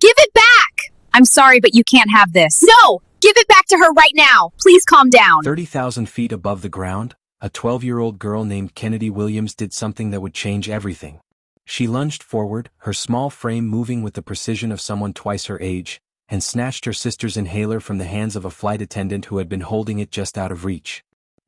Give it back! I'm sorry, but you can't have this. No! Give it back to her right now! Please calm down. 30,000 feet above the ground, a 12-year-old girl named Kennedy Williams did something that would change everything. She lunged forward, her small frame moving with the precision of someone twice her age, and snatched her sister's inhaler from the hands of a flight attendant who had been holding it just out of reach.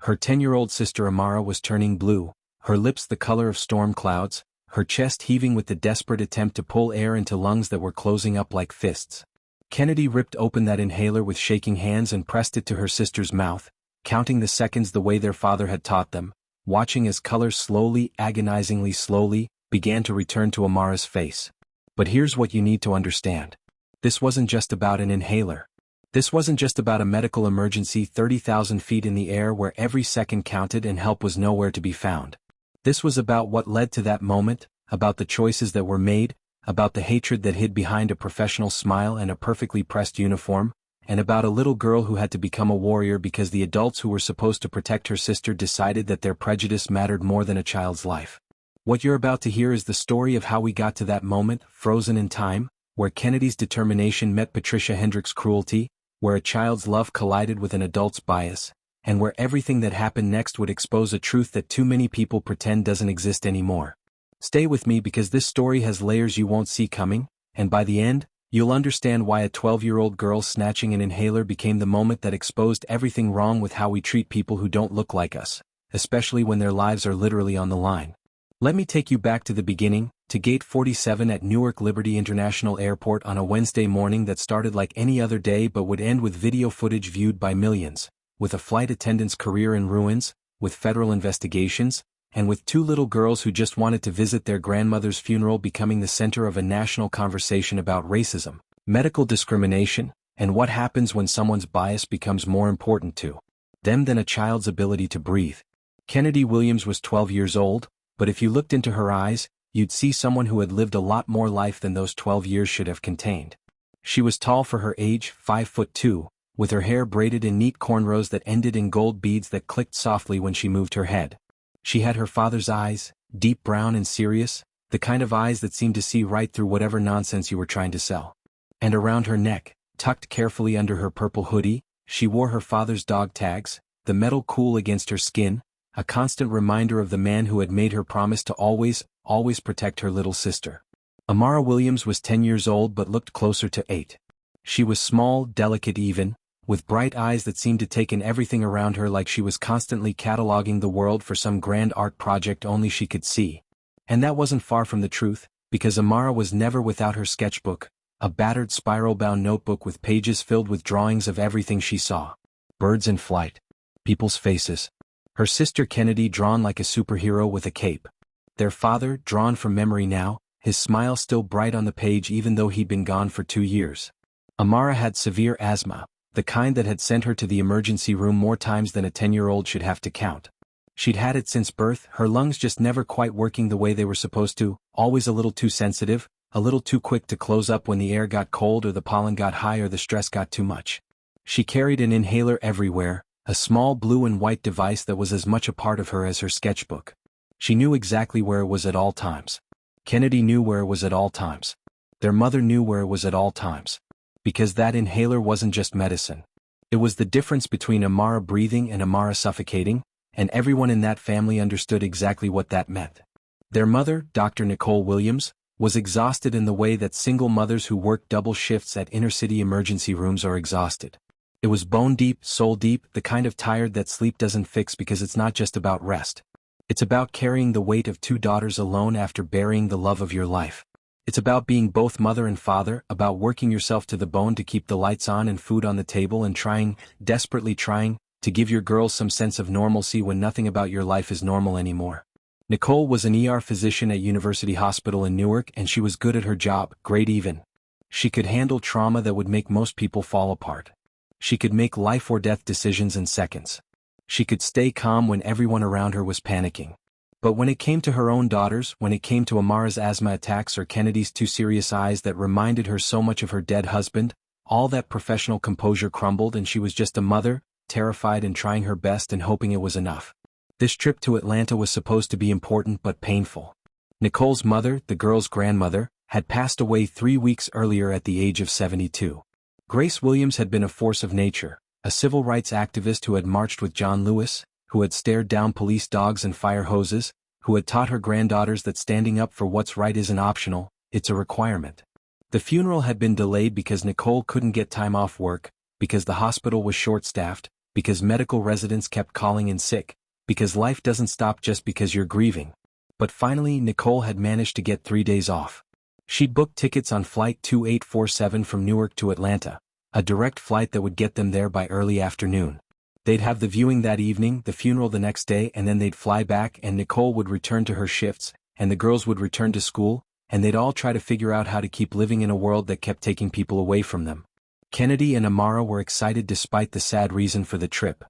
Her 10-year-old sister Amara was turning blue, her lips the color of storm clouds, her chest heaving with the desperate attempt to pull air into lungs that were closing up like fists. Kennedy ripped open that inhaler with shaking hands and pressed it to her sister's mouth, counting the seconds the way their father had taught them, watching as color slowly, agonizingly slowly, began to return to Amara's face. But here's what you need to understand. This wasn't just about an inhaler. This wasn't just about a medical emergency 30,000 feet in the air where every second counted and help was nowhere to be found. This was about what led to that moment, about the choices that were made, about the hatred that hid behind a professional smile and a perfectly pressed uniform, and about a little girl who had to become a warrior because the adults who were supposed to protect her sister decided that their prejudice mattered more than a child's life. What you're about to hear is the story of how we got to that moment, frozen in time, where Kennedy's determination met Patricia Hendricks' cruelty, where a child's love collided with an adult's bias, and where everything that happened next would expose a truth that too many people pretend doesn't exist anymore. Stay with me because this story has layers you won't see coming, and by the end, you'll understand why a 12-year-old girl snatching an inhaler became the moment that exposed everything wrong with how we treat people who don't look like us, especially when their lives are literally on the line. Let me take you back to the beginning, to Gate 47 at Newark Liberty International Airport on a Wednesday morning that started like any other day but would end with video footage viewed by millions, with a flight attendant's career in ruins, with federal investigations, and with two little girls who just wanted to visit their grandmother's funeral becoming the center of a national conversation about racism, medical discrimination, and what happens when someone's bias becomes more important to them than a child's ability to breathe. Kennedy Williams was 12 years old, but if you looked into her eyes, you'd see someone who had lived a lot more life than those 12 years should have contained. She was tall for her age, 5'2", with her hair braided in neat cornrows that ended in gold beads that clicked softly when she moved her head. She had her father's eyes, deep brown and serious, the kind of eyes that seemed to see right through whatever nonsense you were trying to sell. And around her neck, tucked carefully under her purple hoodie, she wore her father's dog tags, the metal cool against her skin, a constant reminder of the man who had made her promise to always protect her little sister. Amara Williams was 10 years old but looked closer to 8. She was small, delicate even, with bright eyes that seemed to take in everything around her like she was constantly cataloging the world for some grand art project only she could see. And that wasn't far from the truth, because Amara was never without her sketchbook, a battered spiral-bound notebook with pages filled with drawings of everything she saw. Birds in flight. People's faces. Her sister Kennedy drawn like a superhero with a cape. Their father, drawn from memory now, his smile still bright on the page even though he'd been gone for 2 years. Amara had severe asthma, the kind that had sent her to the emergency room more times than a 10-year-old should have to count. She'd had it since birth, her lungs just never quite working the way they were supposed to, always a little too sensitive, a little too quick to close up when the air got cold or the pollen got high or the stress got too much. She carried an inhaler everywhere, a small blue and white device that was as much a part of her as her sketchbook. She knew exactly where it was at all times. Kennedy knew where it was at all times. Their mother knew where it was at all times. Because that inhaler wasn't just medicine. It was the difference between Amara breathing and Amara suffocating, and everyone in that family understood exactly what that meant. Their mother, Dr. Nicole Williams, was exhausted in the way that single mothers who work double shifts at inner-city emergency rooms are exhausted. It was bone-deep, soul-deep, the kind of tired that sleep doesn't fix because it's not just about rest. It's about carrying the weight of 2 daughters alone after burying the love of your life. It's about being both mother and father, about working yourself to the bone to keep the lights on and food on the table and desperately trying, to give your girls some sense of normalcy when nothing about your life is normal anymore. Nicole was an ER physician at University Hospital in Newark and she was good at her job, great even. She could handle trauma that would make most people fall apart. She could make life or death decisions in seconds. She could stay calm when everyone around her was panicking. But when it came to her own daughters, when it came to Amara's asthma attacks or Kennedy's 2 serious eyes that reminded her so much of her dead husband, all that professional composure crumbled and she was just a mother, terrified and trying her best and hoping it was enough. This trip to Atlanta was supposed to be important but painful. Nicole's mother, the girl's grandmother, had passed away 3 weeks earlier at the age of 72. Grace Williams had been a force of nature, a civil rights activist who had marched with John Lewis, who had stared down police dogs and fire hoses, who had taught her granddaughters that standing up for what's right isn't optional, it's a requirement. The funeral had been delayed because Nicole couldn't get time off work, because the hospital was short-staffed, because medical residents kept calling in sick, because life doesn't stop just because you're grieving. But finally Nicole had managed to get 3 days off. She'd booked tickets on Flight 2847 from Newark to Atlanta, a direct flight that would get them there by early afternoon. They'd have the viewing that evening, the funeral the next day, and then they'd fly back and Nicole would return to her shifts, and the girls would return to school, and they'd all try to figure out how to keep living in a world that kept taking people away from them. Kennedy and Amara were excited despite the sad reason for the trip.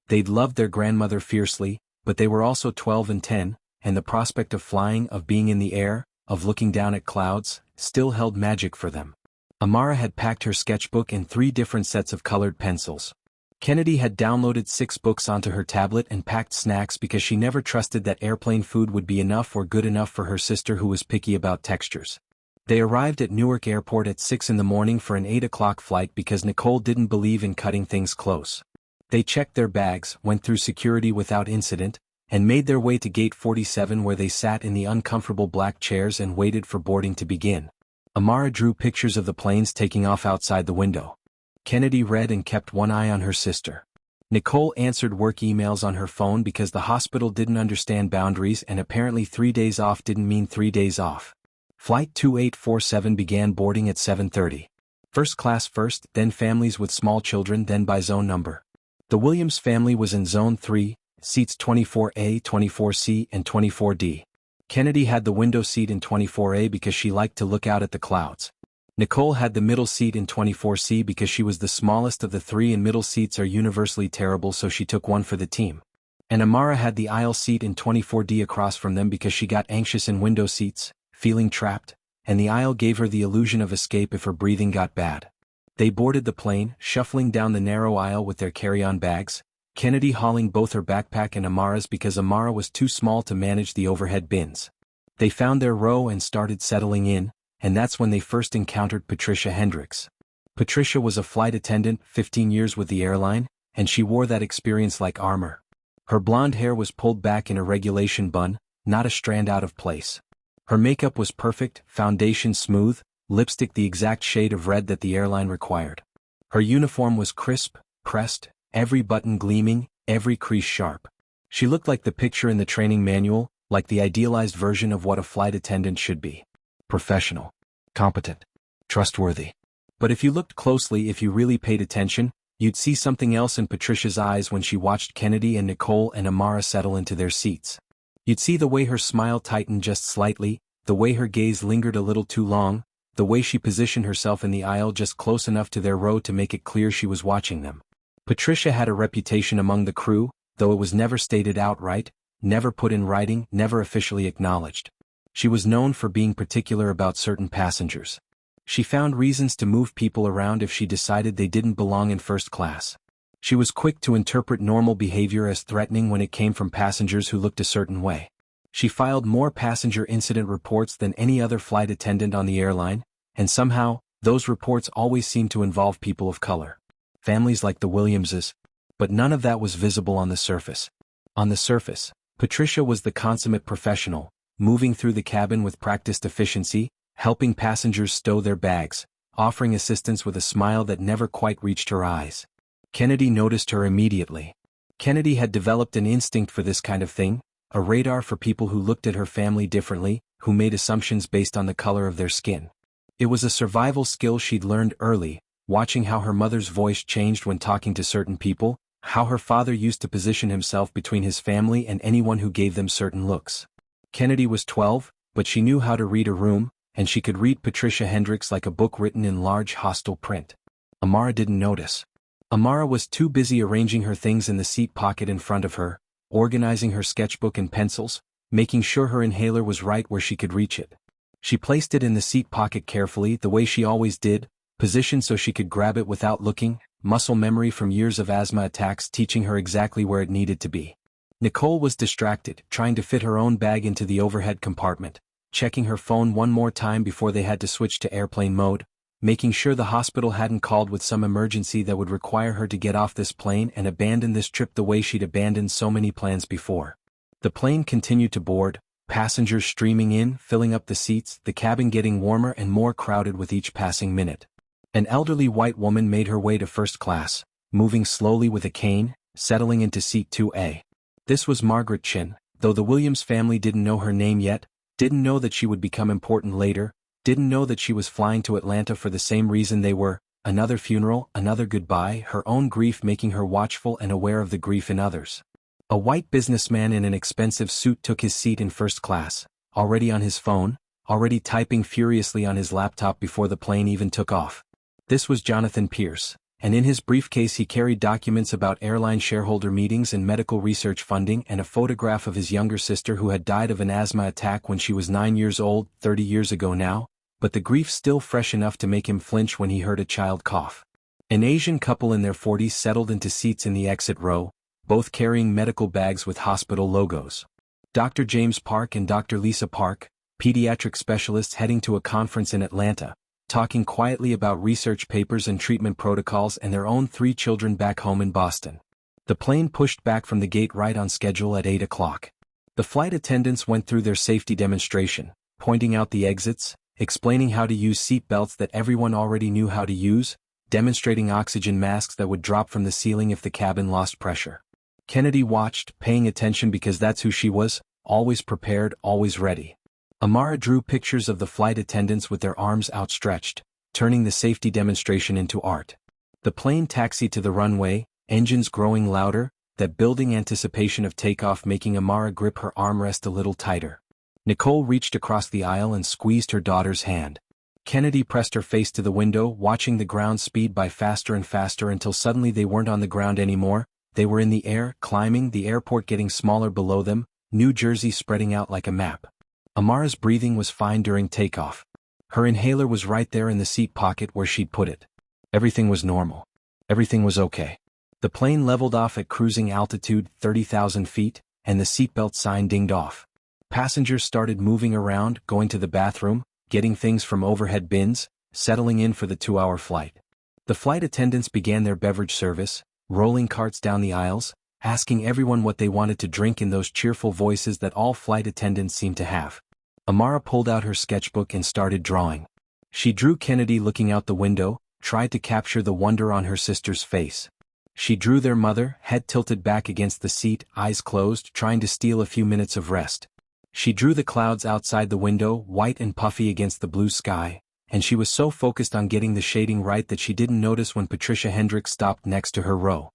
They'd loved their grandmother fiercely, but they were also 12 and 10, and the prospect of flying, of being in the air, of looking down at clouds, still held magic for them. Amara had packed her sketchbook and 3 different sets of colored pencils. Kennedy had downloaded 6 books onto her tablet and packed snacks because she never trusted that airplane food would be enough or good enough for her sister who was picky about textures. They arrived at Newark Airport at 6 in the morning for an 8 o'clock flight because Nicole didn't believe in cutting things close. They checked their bags, went through security without incident, and made their way to Gate 47 where they sat in the uncomfortable black chairs and waited for boarding to begin. Amara drew pictures of the planes taking off outside the window. Kennedy read and kept one eye on her sister. Nicole answered work emails on her phone because the hospital didn't understand boundaries and apparently 3 days off didn't mean 3 days off. Flight 2847 began boarding at 7:30. First class first, then families with small children, then by zone number. The Williams family was in Zone 3, seats 24A, 24C, and 24D. Kennedy had the window seat in 24A because she liked to look out at the clouds. Nicole had the middle seat in 24C because she was the smallest of the 3 and middle seats are universally terrible, so she took one for the team. And Amara had the aisle seat in 24D across from them because she got anxious in window seats, feeling trapped, and the aisle gave her the illusion of escape if her breathing got bad. They boarded the plane, shuffling down the narrow aisle with their carry-on bags, Kennedy hauling both her backpack and Amara's because Amara was too small to manage the overhead bins. They found their row and started settling in, and that's when they first encountered Patricia Hendricks. Patricia was a flight attendant, 15 years with the airline, and she wore that experience like armor. Her blonde hair was pulled back in a regulation bun, not a strand out of place. Her makeup was perfect, foundation smooth, lipstick the exact shade of red that the airline required. Her uniform was crisp, pressed, every button gleaming, every crease sharp. She looked like the picture in the training manual, like the idealized version of what a flight attendant should be. Professional, competent, trustworthy. But if you looked closely, if you really paid attention, you'd see something else in Patricia's eyes when she watched Kennedy and Nicole and Amara settle into their seats. You'd see the way her smile tightened just slightly, the way her gaze lingered a little too long, the way she positioned herself in the aisle just close enough to their row to make it clear she was watching them. Patricia had a reputation among the crew, though it was never stated outright, never put in writing, never officially acknowledged. She was known for being particular about certain passengers. She found reasons to move people around if she decided they didn't belong in first class. She was quick to interpret normal behavior as threatening when it came from passengers who looked a certain way. She filed more passenger incident reports than any other flight attendant on the airline, and somehow, those reports always seemed to involve people of color. Families like the Williamses. But none of that was visible on the surface. On the surface, Patricia was the consummate professional, moving through the cabin with practiced efficiency, helping passengers stow their bags, offering assistance with a smile that never quite reached her eyes. Kennedy noticed her immediately. Kennedy had developed an instinct for this kind of thing, a radar for people who looked at her family differently, who made assumptions based on the color of their skin. It was a survival skill she'd learned early, watching how her mother's voice changed when talking to certain people, how her father used to position himself between his family and anyone who gave them certain looks. Kennedy was 12, but she knew how to read a room, and she could read Patricia Hendricks like a book written in large hostile print. Amara didn't notice. Amara was too busy arranging her things in the seat pocket in front of her, organizing her sketchbook and pencils, making sure her inhaler was right where she could reach it. She placed it in the seat pocket carefully, the way she always did, positioned so she could grab it without looking, muscle memory from years of asthma attacks teaching her exactly where it needed to be. Nicole was distracted, trying to fit her own bag into the overhead compartment, checking her phone one more time before they had to switch to airplane mode, making sure the hospital hadn't called with some emergency that would require her to get off this plane and abandon this trip the way she'd abandoned so many plans before. The plane continued to board, passengers streaming in, filling up the seats, the cabin getting warmer and more crowded with each passing minute. An elderly white woman made her way to first class, moving slowly with a cane, settling into seat 2A. This was Margaret Chin, though the Williams family didn't know her name yet, didn't know that she would become important later, didn't know that she was flying to Atlanta for the same reason they were, another funeral, another goodbye, her own grief making her watchful and aware of the grief in others. A white businessman in an expensive suit took his seat in first class, already on his phone, already typing furiously on his laptop before the plane even took off. This was Jonathan Pierce, and in his briefcase he carried documents about airline shareholder meetings and medical research funding and a photograph of his younger sister who had died of an asthma attack when she was 9 years old, 30 years ago now, but the grief still fresh enough to make him flinch when he heard a child cough. An Asian couple in their 40s settled into seats in the exit row, both carrying medical bags with hospital logos. Dr. James Park and Dr. Lisa Park, pediatric specialists heading to a conference in Atlanta, talking quietly about research papers and treatment protocols and their own 3 children back home in Boston. The plane pushed back from the gate right on schedule at 8 o'clock. The flight attendants went through their safety demonstration, pointing out the exits, explaining how to use seat belts that everyone already knew how to use, demonstrating oxygen masks that would drop from the ceiling if the cabin lost pressure. Kennedy watched, paying attention because that's who she was, always prepared, always ready. Amara drew pictures of the flight attendants with their arms outstretched, turning the safety demonstration into art. The plane taxied to the runway, engines growing louder, that building anticipation of takeoff making Amara grip her armrest a little tighter. Nicole reached across the aisle and squeezed her daughter's hand. Kennedy pressed her face to the window, watching the ground speed by faster and faster until suddenly they weren't on the ground anymore, they were in the air, climbing, the airport getting smaller below them, New Jersey spreading out like a map. Amara's breathing was fine during takeoff. Her inhaler was right there in the seat pocket where she'd put it. Everything was normal. Everything was okay. The plane leveled off at cruising altitude, 30,000 feet, and the seatbelt sign dinged off. Passengers started moving around, going to the bathroom, getting things from overhead bins, settling in for the 2-hour flight. The flight attendants began their beverage service, rolling carts down the aisles, asking everyone what they wanted to drink in those cheerful voices that all flight attendants seemed to have. Amara pulled out her sketchbook and started drawing. She drew Kennedy looking out the window, tried to capture the wonder on her sister's face. She drew their mother, head tilted back against the seat, eyes closed, trying to steal a few minutes of rest. She drew the clouds outside the window, white and puffy against the blue sky, and she was so focused on getting the shading right that she didn't notice when Patricia Hendricks stopped next to her row.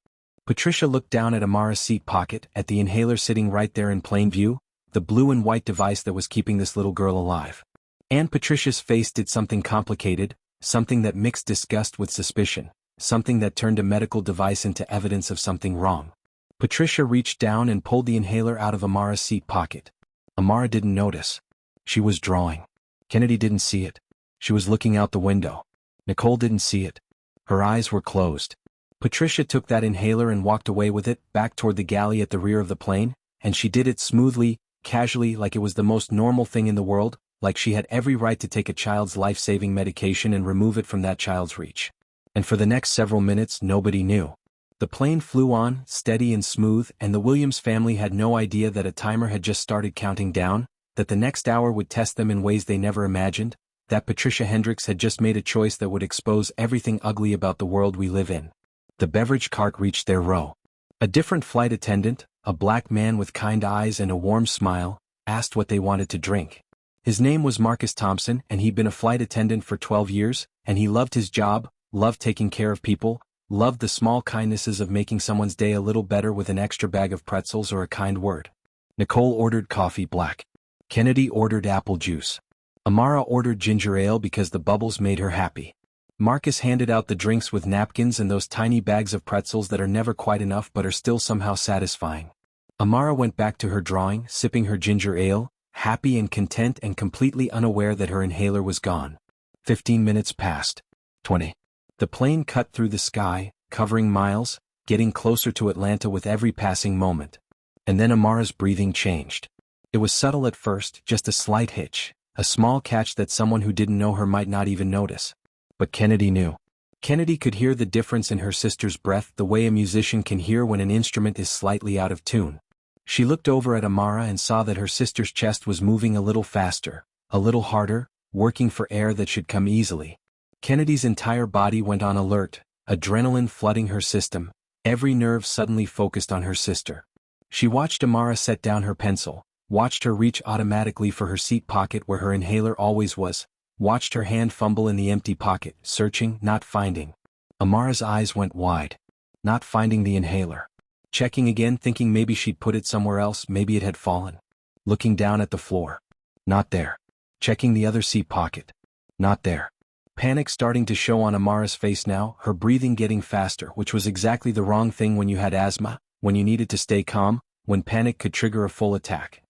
Patricia looked down at Amara's seat pocket, at the inhaler sitting right there in plain view, the blue and white device that was keeping this little girl alive. And Patricia's face did something complicated, something that mixed disgust with suspicion, something that turned a medical device into evidence of something wrong. Patricia reached down and pulled the inhaler out of Amara's seat pocket. Amara didn't notice. She was drawing. Kennedy didn't see it. She was looking out the window. Nicole didn't see it. Her eyes were closed. Patricia took that inhaler and walked away with it, back toward the galley at the rear of the plane, and she did it smoothly, casually, like it was the most normal thing in the world, like she had every right to take a child's life-saving medication and remove it from that child's reach. And for the next several minutes nobody knew. The plane flew on, steady and smooth, and the Williams family had no idea that a timer had just started counting down, that the next hour would test them in ways they never imagined, that Patricia Hendricks had just made a choice that would expose everything ugly about the world we live in. The beverage cart reached their row. A different flight attendant, a black man with kind eyes and a warm smile, asked what they wanted to drink. His name was Marcus Thompson, and he'd been a flight attendant for 12 years, and he loved his job, loved taking care of people, loved the small kindnesses of making someone's day a little better with an extra bag of pretzels or a kind word. Nicole ordered coffee black. Kennedy ordered apple juice. Amara ordered ginger ale because the bubbles made her happy. Marcus handed out the drinks with napkins and those tiny bags of pretzels that are never quite enough but are still somehow satisfying. Amara went back to her drawing, sipping her ginger ale, happy and content and completely unaware that her inhaler was gone. 15 minutes passed. 20. The plane cut through the sky, covering miles, getting closer to Atlanta with every passing moment. And then Amara's breathing changed. It was subtle at first, just a slight hitch, A small catch that someone who didn't know her might not even notice. But Kennedy knew. Kennedy could hear the difference in her sister's breath the way a musician can hear when an instrument is slightly out of tune. She looked over at Amara and saw that her sister's chest was moving a little faster, a little harder, working for air that should come easily. Kennedy's entire body went on alert, adrenaline flooding her system, every nerve suddenly focused on her sister. She watched Amara set down her pencil, watched her reach automatically for her seat pocket where her inhaler always was, watched her hand fumble in the empty pocket, searching, not finding. Amara's eyes went wide. Not finding the inhaler. Checking again, thinking maybe she'd put it somewhere else, maybe it had fallen. Looking down at the floor. Not there. Checking the other seat pocket. Not there. Panic starting to show on Amara's face now, her breathing getting faster, which was exactly the wrong thing when you had asthma, when you needed to stay calm, when panic could trigger a full attack.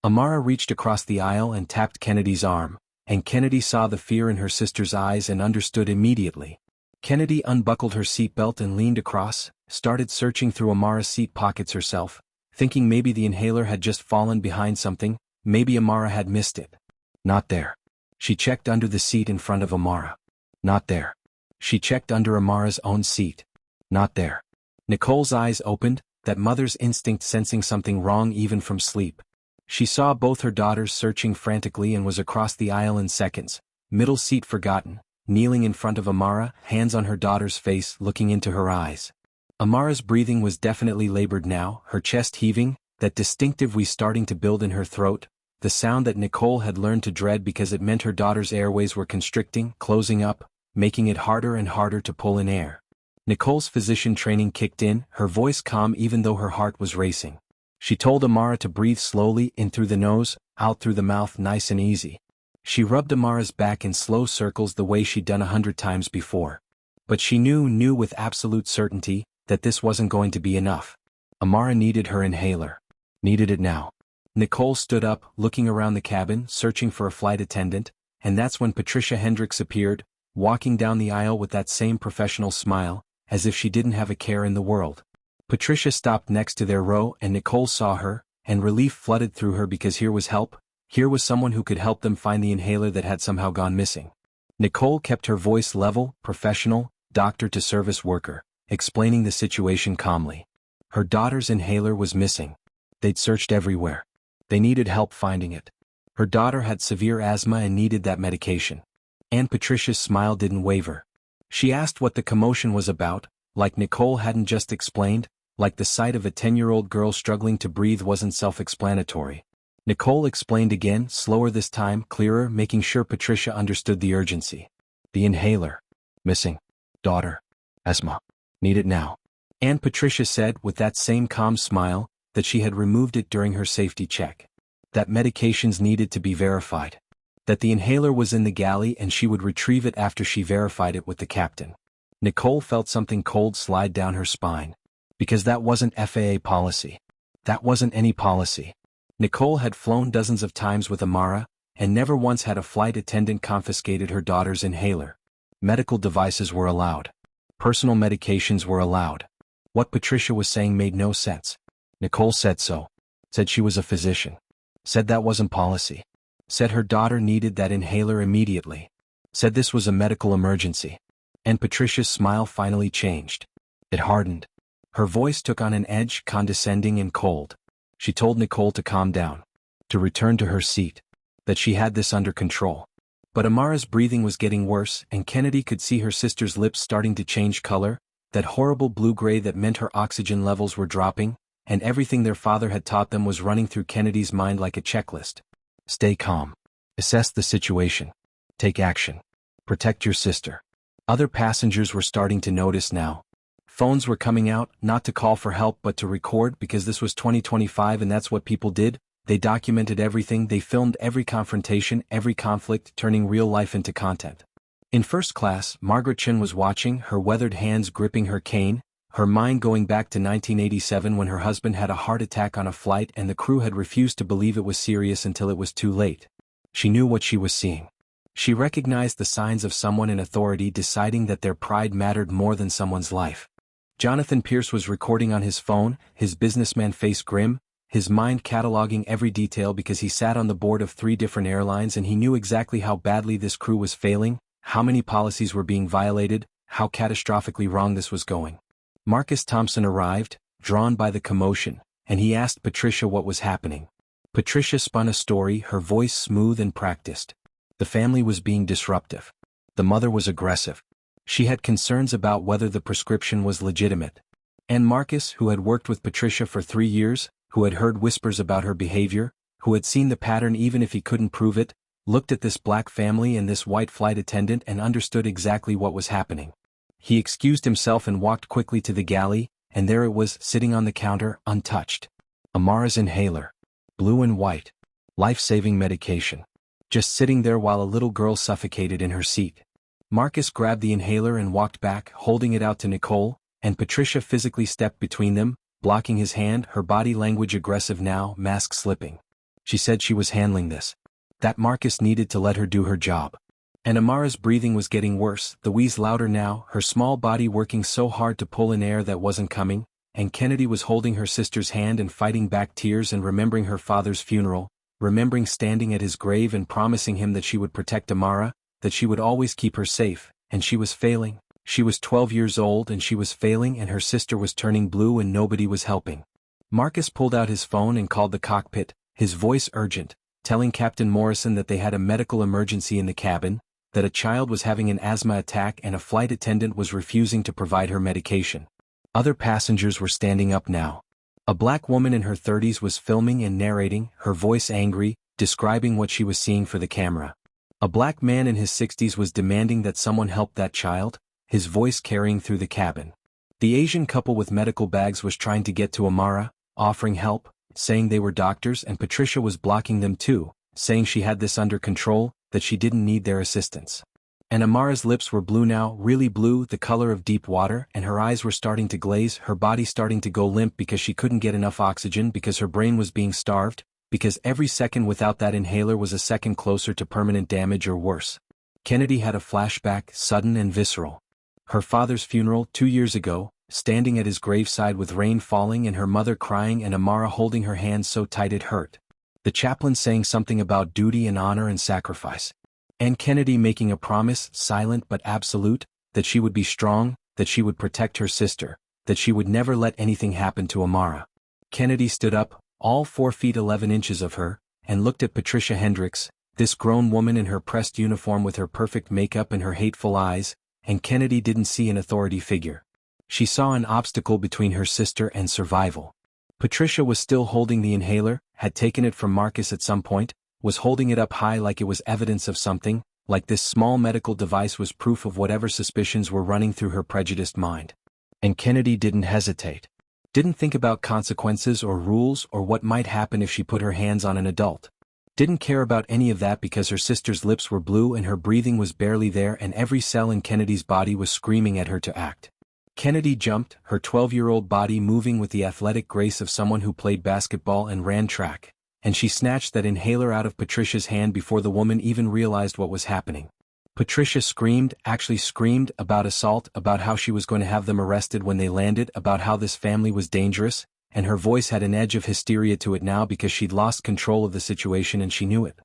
Amara reached across the aisle and tapped Kennedy's arm, and Kennedy saw the fear in her sister's eyes and understood immediately. Kennedy unbuckled her seatbelt and leaned across, started searching through Amara's seat pockets herself, thinking maybe the inhaler had just fallen behind something, maybe Amara had missed it. Not there. She checked under the seat in front of Amara. Not there. She checked under Amara's own seat. Not there. Nicole's eyes opened, that mother's instinct sensing something wrong even from sleep. She saw both her daughters searching frantically and was across the aisle in seconds, middle seat forgotten, kneeling in front of Amara, hands on her daughter's face, looking into her eyes. Amara's breathing was definitely labored now, her chest heaving, that distinctive wheeze starting to build in her throat, the sound that Nicole had learned to dread because it meant her daughter's airways were constricting, closing up, making it harder and harder to pull in air. Nicole's physician training kicked in, her voice calm even though her heart was racing. She told Amara to breathe slowly, in through the nose, out through the mouth, nice and easy. She rubbed Amara's back in slow circles the way she'd done 100 times before. But she knew with absolute certainty, that this wasn't going to be enough. Amara needed her inhaler. Needed it now. Nicole stood up, looking around the cabin, searching for a flight attendant, and that's when Patricia Hendricks appeared, walking down the aisle with that same professional smile, as if she didn't have a care in the world. Patricia stopped next to their row and Nicole saw her, and relief flooded through her because here was help, here was someone who could help them find the inhaler that had somehow gone missing. Nicole kept her voice level, professional, doctor to service worker, explaining the situation calmly. Her daughter's inhaler was missing. They'd searched everywhere. They needed help finding it. Her daughter had severe asthma and needed that medication. And Patricia's smile didn't waver. She asked what the commotion was about, like Nicole hadn't just explained, like the sight of a 10-year-old girl struggling to breathe wasn't self-explanatory. Nicole explained again, slower this time, clearer, making sure Patricia understood the urgency. The inhaler. Missing. Daughter. Asthma. Need it now. And Patricia said, with that same calm smile, that she had removed it during her safety check. That medications needed to be verified. That the inhaler was in the galley and she would retrieve it after she verified it with the captain. Nicole felt something cold slide down her spine. Because that wasn't FAA policy. That wasn't any policy. Nicole had flown dozens of times with Amara, and never once had a flight attendant confiscated her daughter's inhaler. Medical devices were allowed. Personal medications were allowed. What Patricia was saying made no sense. Nicole said so. Said she was a physician. Said that wasn't policy. Said her daughter needed that inhaler immediately. Said this was a medical emergency. And Patricia's smile finally changed. It hardened. Her voice took on an edge, condescending and cold. She told Nicole to calm down. To return to her seat. That she had this under control. But Amara's breathing was getting worse, and Kennedy could see her sister's lips starting to change color, that horrible blue-gray that meant her oxygen levels were dropping, and everything their father had taught them was running through Kennedy's mind like a checklist. Stay calm. Assess the situation. Take action. Protect your sister. Other passengers were starting to notice now. Phones were coming out, not to call for help but to record because this was 2025 and that's what people did. They documented everything, they filmed every confrontation, every conflict, turning real life into content. In first class, Margaret Chin was watching, her weathered hands gripping her cane, her mind going back to 1987 when her husband had a heart attack on a flight and the crew had refused to believe it was serious until it was too late. She knew what she was seeing. She recognized the signs of someone in authority deciding that their pride mattered more than someone's life. Jonathan Pierce was recording on his phone, his businessman face grim, his mind cataloging every detail because he sat on the board of 3 different airlines and he knew exactly how badly this crew was failing, how many policies were being violated, how catastrophically wrong this was going. Marcus Thompson arrived, drawn by the commotion, and he asked Patricia what was happening. Patricia spun a story, her voice smooth and practiced. The family was being disruptive. The mother was aggressive. She had concerns about whether the prescription was legitimate. And Marcus, who had worked with Patricia for 3 years, who had heard whispers about her behavior, who had seen the pattern even if he couldn't prove it, looked at this black family and this white flight attendant and understood exactly what was happening. He excused himself and walked quickly to the galley, and there it was, sitting on the counter, untouched. Amara's inhaler. Blue and white. Life-saving medication. Just sitting there while a little girl suffocated in her seat. Marcus grabbed the inhaler and walked back, holding it out to Nicole, and Patricia physically stepped between them, blocking his hand, her body language aggressive now, mask slipping. She said she was handling this. That Marcus needed to let her do her job. And Amara's breathing was getting worse, the wheeze louder now, her small body working so hard to pull in air that wasn't coming, and Kennedy was holding her sister's hand and fighting back tears and remembering her father's funeral, remembering standing at his grave and promising him that she would protect Amara, that she would always keep her safe, and she was failing. She was 12 years old and she was failing and her sister was turning blue and nobody was helping. Marcus pulled out his phone and called the cockpit, his voice urgent, telling Captain Morrison that they had a medical emergency in the cabin, that a child was having an asthma attack and a flight attendant was refusing to provide her medication. Other passengers were standing up now. A black woman in her 30s was filming and narrating, her voice angry, describing what she was seeing for the camera. A black man in his 60s was demanding that someone help that child, his voice carrying through the cabin. The Asian couple with medical bags was trying to get to Amara, offering help, saying they were doctors, and Patricia was blocking them too, saying she had this under control, that she didn't need their assistance. And Amara's lips were blue now, really blue, the color of deep water, and her eyes were starting to glaze, her body starting to go limp because she couldn't get enough oxygen, because her brain was being starved, because every second without that inhaler was a second closer to permanent damage or worse. Kennedy had a flashback, sudden and visceral. Her father's funeral 2 years ago, standing at his graveside with rain falling and her mother crying and Amara holding her hand so tight it hurt. The chaplain saying something about duty and honor and sacrifice. And Kennedy making a promise, silent but absolute, that she would be strong, that she would protect her sister, that she would never let anything happen to Amara. Kennedy stood up, all 4 feet 11 inches of her, and looked at Patricia Hendricks, this grown woman in her pressed uniform with her perfect makeup and her hateful eyes, and Kennedy didn't see an authority figure. She saw an obstacle between her sister and survival. Patricia was still holding the inhaler, had taken it from Marcus at some point, was holding it up high like it was evidence of something, like this small medical device was proof of whatever suspicions were running through her prejudiced mind. And Kennedy didn't hesitate. Didn't think about consequences or rules or what might happen if she put her hands on an adult. Didn't care about any of that because her sister's lips were blue and her breathing was barely there and every cell in Kennedy's body was screaming at her to act. Kennedy jumped, her 12-year-old body moving with the athletic grace of someone who played basketball and ran track, and she snatched that inhaler out of Patricia's hand before the woman even realized what was happening. Patricia screamed, actually screamed, about assault, about how she was going to have them arrested when they landed, about how this family was dangerous, and her voice had an edge of hysteria to it now because she'd lost control of the situation and she knew it.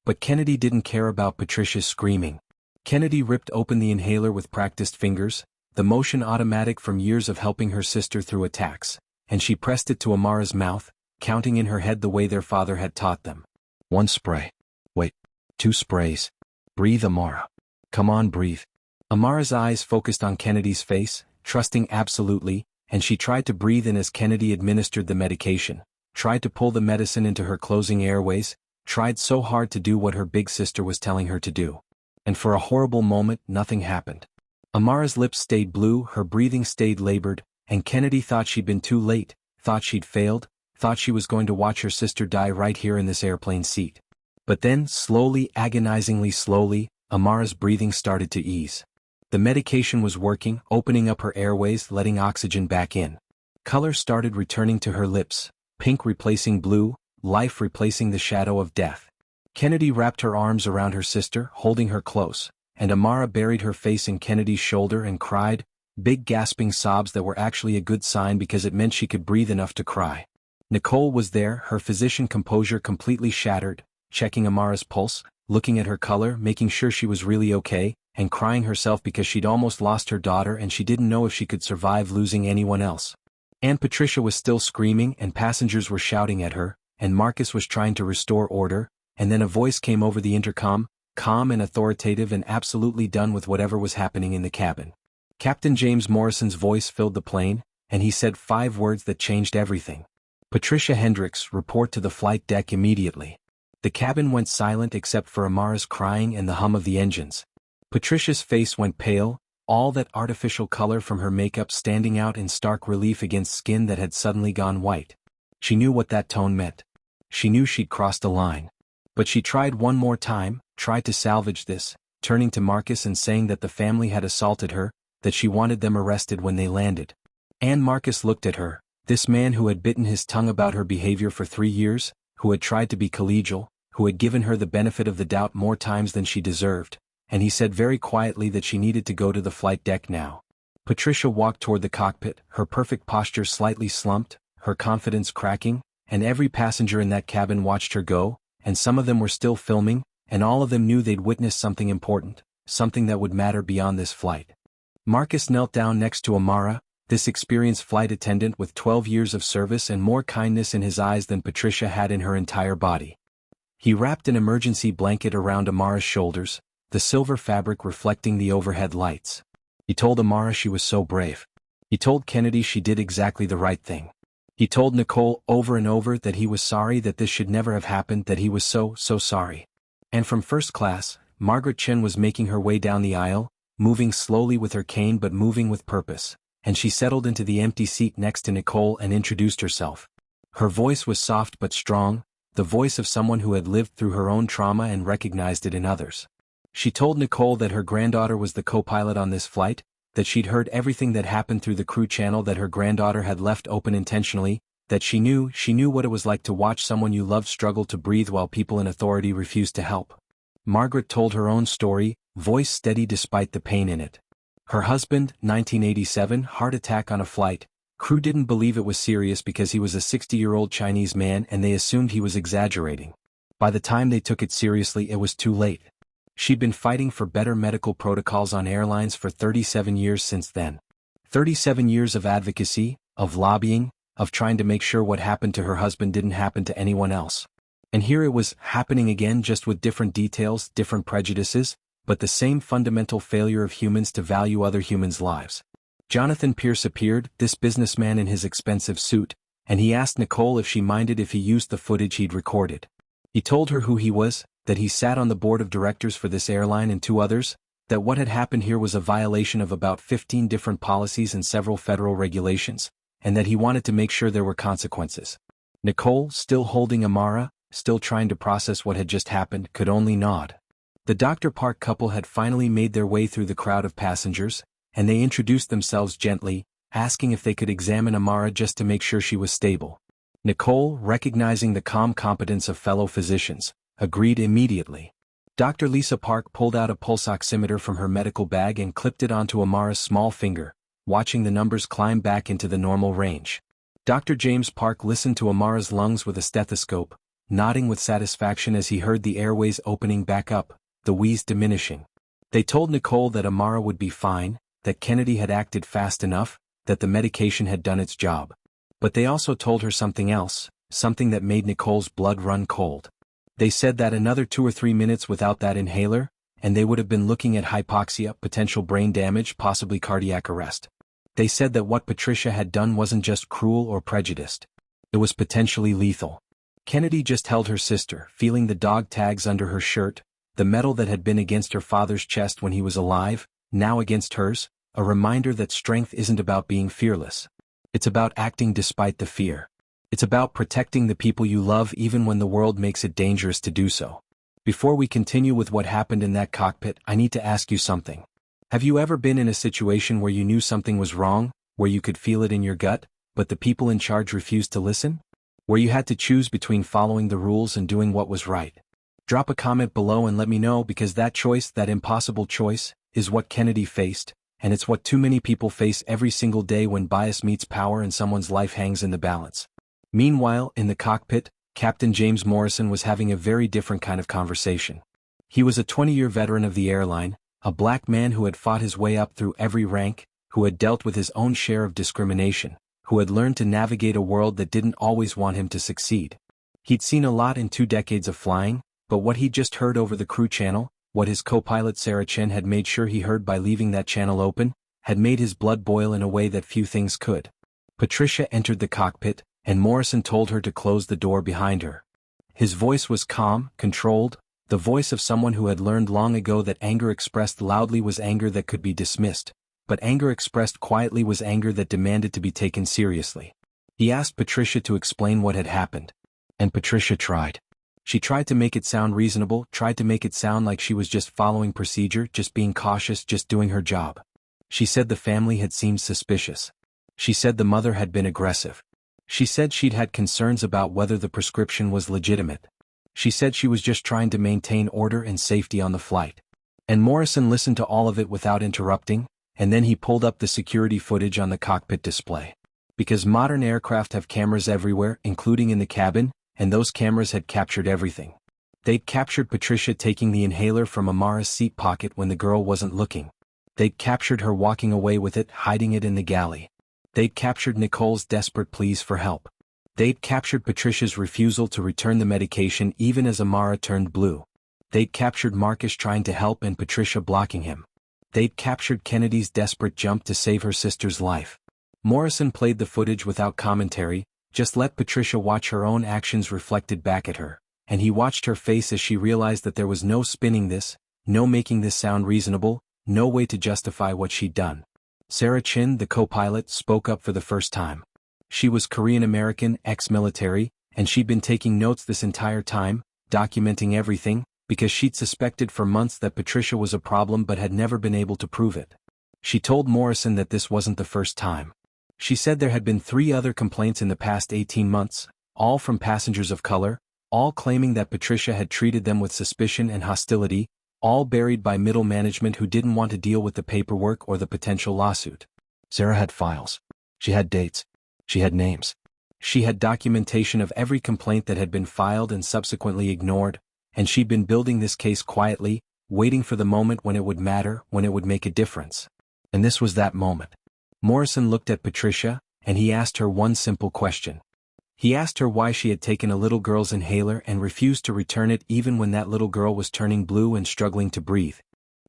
But Kennedy didn't care about Patricia's screaming. Kennedy ripped open the inhaler with practiced fingers, the motion automatic from years of helping her sister through attacks, and she pressed it to Amara's mouth, counting in her head the way their father had taught them. 1 spray. Wait. 2 sprays. Breathe, Amara. Come on, breathe. Amara's eyes focused on Kennedy's face, trusting absolutely, and she tried to breathe in as Kennedy administered the medication, tried to pull the medicine into her closing airways, tried so hard to do what her big sister was telling her to do. And for a horrible moment, nothing happened. Amara's lips stayed blue, her breathing stayed labored, and Kennedy thought she'd been too late, thought she'd failed, thought she was going to watch her sister die right here in this airplane seat. But then, slowly, agonizingly slowly, Amara's breathing started to ease. The medication was working, opening up her airways, letting oxygen back in. Color started returning to her lips, pink replacing blue, life replacing the shadow of death. Kennedy wrapped her arms around her sister, holding her close, and Amara buried her face in Kennedy's shoulder and cried, big gasping sobs that were actually a good sign because it meant she could breathe enough to cry. Nicole was there, her physician composure completely shattered, checking Amara's pulse, looking at her color, making sure she was really okay, and crying herself because she'd almost lost her daughter and she didn't know if she could survive losing anyone else. And Patricia was still screaming and passengers were shouting at her, and Marcus was trying to restore order, and then a voice came over the intercom, calm and authoritative and absolutely done with whatever was happening in the cabin. Captain James Morrison's voice filled the plane, and he said 5 words that changed everything. Patricia Hendricks, report to the flight deck immediately. The cabin went silent except for Amara's crying and the hum of the engines. Patricia's face went pale, all that artificial color from her makeup standing out in stark relief against skin that had suddenly gone white. She knew what that tone meant. She knew she'd crossed a line. But she tried one more time, tried to salvage this, turning to Marcus and saying that the family had assaulted her, that she wanted them arrested when they landed. And Marcus looked at her, this man who had bitten his tongue about her behavior for 3 years, who had tried to be collegial, who had given her the benefit of the doubt more times than she deserved, and he said very quietly that she needed to go to the flight deck now. Patricia walked toward the cockpit, her perfect posture slightly slumped, her confidence cracking, and every passenger in that cabin watched her go, and some of them were still filming, and all of them knew they'd witnessed something important, something that would matter beyond this flight. Marcus knelt down next to Amara, this experienced flight attendant with 12 years of service and more kindness in his eyes than Patricia had in her entire body. He wrapped an emergency blanket around Amara's shoulders, the silver fabric reflecting the overhead lights. He told Amara she was so brave. He told Kennedy she did exactly the right thing. He told Nicole over and over that he was sorry that this should never have happened, that he was so sorry. And from first class, Margaret Chen was making her way down the aisle, moving slowly with her cane but moving with purpose, and she settled into the empty seat next to Nicole and introduced herself. Her voice was soft but strong, the voice of someone who had lived through her own trauma and recognized it in others. She told Nicole that her granddaughter was the co-pilot on this flight, that she'd heard everything that happened through the crew channel that her granddaughter had left open intentionally, that she knew what it was like to watch someone you loved struggle to breathe while people in authority refused to help. Margaret told her own story, voice steady despite the pain in it. Her husband, 1987, heart attack on a flight. Crew didn't believe it was serious because he was a 60-year-old Chinese man and they assumed he was exaggerating. By the time they took it seriously, it was too late. She'd been fighting for better medical protocols on airlines for 37 years since then. 37 years of advocacy, of lobbying, of trying to make sure what happened to her husband didn't happen to anyone else. And here it was happening again, just with different details, different prejudices, but the same fundamental failure of humans to value other humans' lives. Jonathan Pierce appeared, this businessman in his expensive suit, and he asked Nicole if she minded if he used the footage he'd recorded. He told her who he was, that he sat on the board of directors for this airline and 2 others, that what had happened here was a violation of about 15 different policies and several federal regulations, and that he wanted to make sure there were consequences. Nicole, still holding Amara, still trying to process what had just happened, could only nod. The Dr. Park couple had finally made their way through the crowd of passengers, and they introduced themselves gently, asking if they could examine Amara just to make sure she was stable. Nicole, recognizing the calm competence of fellow physicians, agreed immediately. Dr. Lisa Park pulled out a pulse oximeter from her medical bag and clipped it onto Amara's small finger, watching the numbers climb back into the normal range. Dr. James Park listened to Amara's lungs with a stethoscope, nodding with satisfaction as he heard the airways opening back up, the wheeze diminishing. They told Nicole that Amara would be fine, that Kennedy had acted fast enough, that the medication had done its job. But they also told her something else, something that made Nicole's blood run cold. They said that another 2 or 3 minutes without that inhaler, and they would have been looking at hypoxia, potential brain damage, possibly cardiac arrest. They said that what Patricia had done wasn't just cruel or prejudiced. It was potentially lethal. Kennedy just held her sister, feeling the dog tags under her shirt, the metal that had been against her father's chest when he was alive, now against hers, a reminder that strength isn't about being fearless. It's about acting despite the fear. It's about protecting the people you love even when the world makes it dangerous to do so. Before we continue with what happened in that cockpit, I need to ask you something. Have you ever been in a situation where you knew something was wrong, where you could feel it in your gut, but the people in charge refused to listen? Where you had to choose between following the rules and doing what was right? Drop a comment below and let me know, because that choice, that impossible choice, is what Kennedy faced, and it's what too many people face every single day when bias meets power and someone's life hangs in the balance. Meanwhile, in the cockpit, Captain James Morrison was having a very different kind of conversation. He was a 20-year veteran of the airline, a black man who had fought his way up through every rank, who had dealt with his own share of discrimination, who had learned to navigate a world that didn't always want him to succeed. He'd seen a lot in 2 decades of flying, but what he'd just heard over the crew channel, what his co-pilot Sarah Chen had made sure he heard by leaving that channel open, had made his blood boil in a way that few things could. Patricia entered the cockpit, and Morrison told her to close the door behind her. His voice was calm, controlled, the voice of someone who had learned long ago that anger expressed loudly was anger that could be dismissed, but anger expressed quietly was anger that demanded to be taken seriously. He asked Patricia to explain what had happened. And Patricia tried. She tried to make it sound reasonable, tried to make it sound like she was just following procedure, just being cautious, just doing her job. She said the family had seemed suspicious. She said the mother had been aggressive. She said she'd had concerns about whether the prescription was legitimate. She said she was just trying to maintain order and safety on the flight. And Morrison listened to all of it without interrupting, and then he pulled up the security footage on the cockpit display. Because modern aircraft have cameras everywhere, including in the cabin, and those cameras had captured everything. They'd captured Patricia taking the inhaler from Amara's seat pocket when the girl wasn't looking. They'd captured her walking away with it, hiding it in the galley. They'd captured Nicole's desperate pleas for help. They'd captured Patricia's refusal to return the medication even as Amara turned blue. They'd captured Marcus trying to help and Patricia blocking him. They'd captured Kennedy's desperate jump to save her sister's life. Morrison played the footage without commentary, just let Patricia watch her own actions reflected back at her, and he watched her face as she realized that there was no spinning this, no making this sound reasonable, no way to justify what she'd done. Sarah Chen, the co-pilot, spoke up for the first time. She was Korean-American, ex-military, and she'd been taking notes this entire time, documenting everything, because she'd suspected for months that Patricia was a problem but had never been able to prove it. She told Morrison that this wasn't the first time. She said there had been 3 other complaints in the past 18 months, all from passengers of color, all claiming that Patricia had treated them with suspicion and hostility, all buried by middle management who didn't want to deal with the paperwork or the potential lawsuit. Sarah had files. She had dates. She had names. She had documentation of every complaint that had been filed and subsequently ignored, and she'd been building this case quietly, waiting for the moment when it would matter, when it would make a difference. And this was that moment. Morrison looked at Patricia, and he asked her one simple question. He asked her why she had taken a little girl's inhaler and refused to return it even when that little girl was turning blue and struggling to breathe.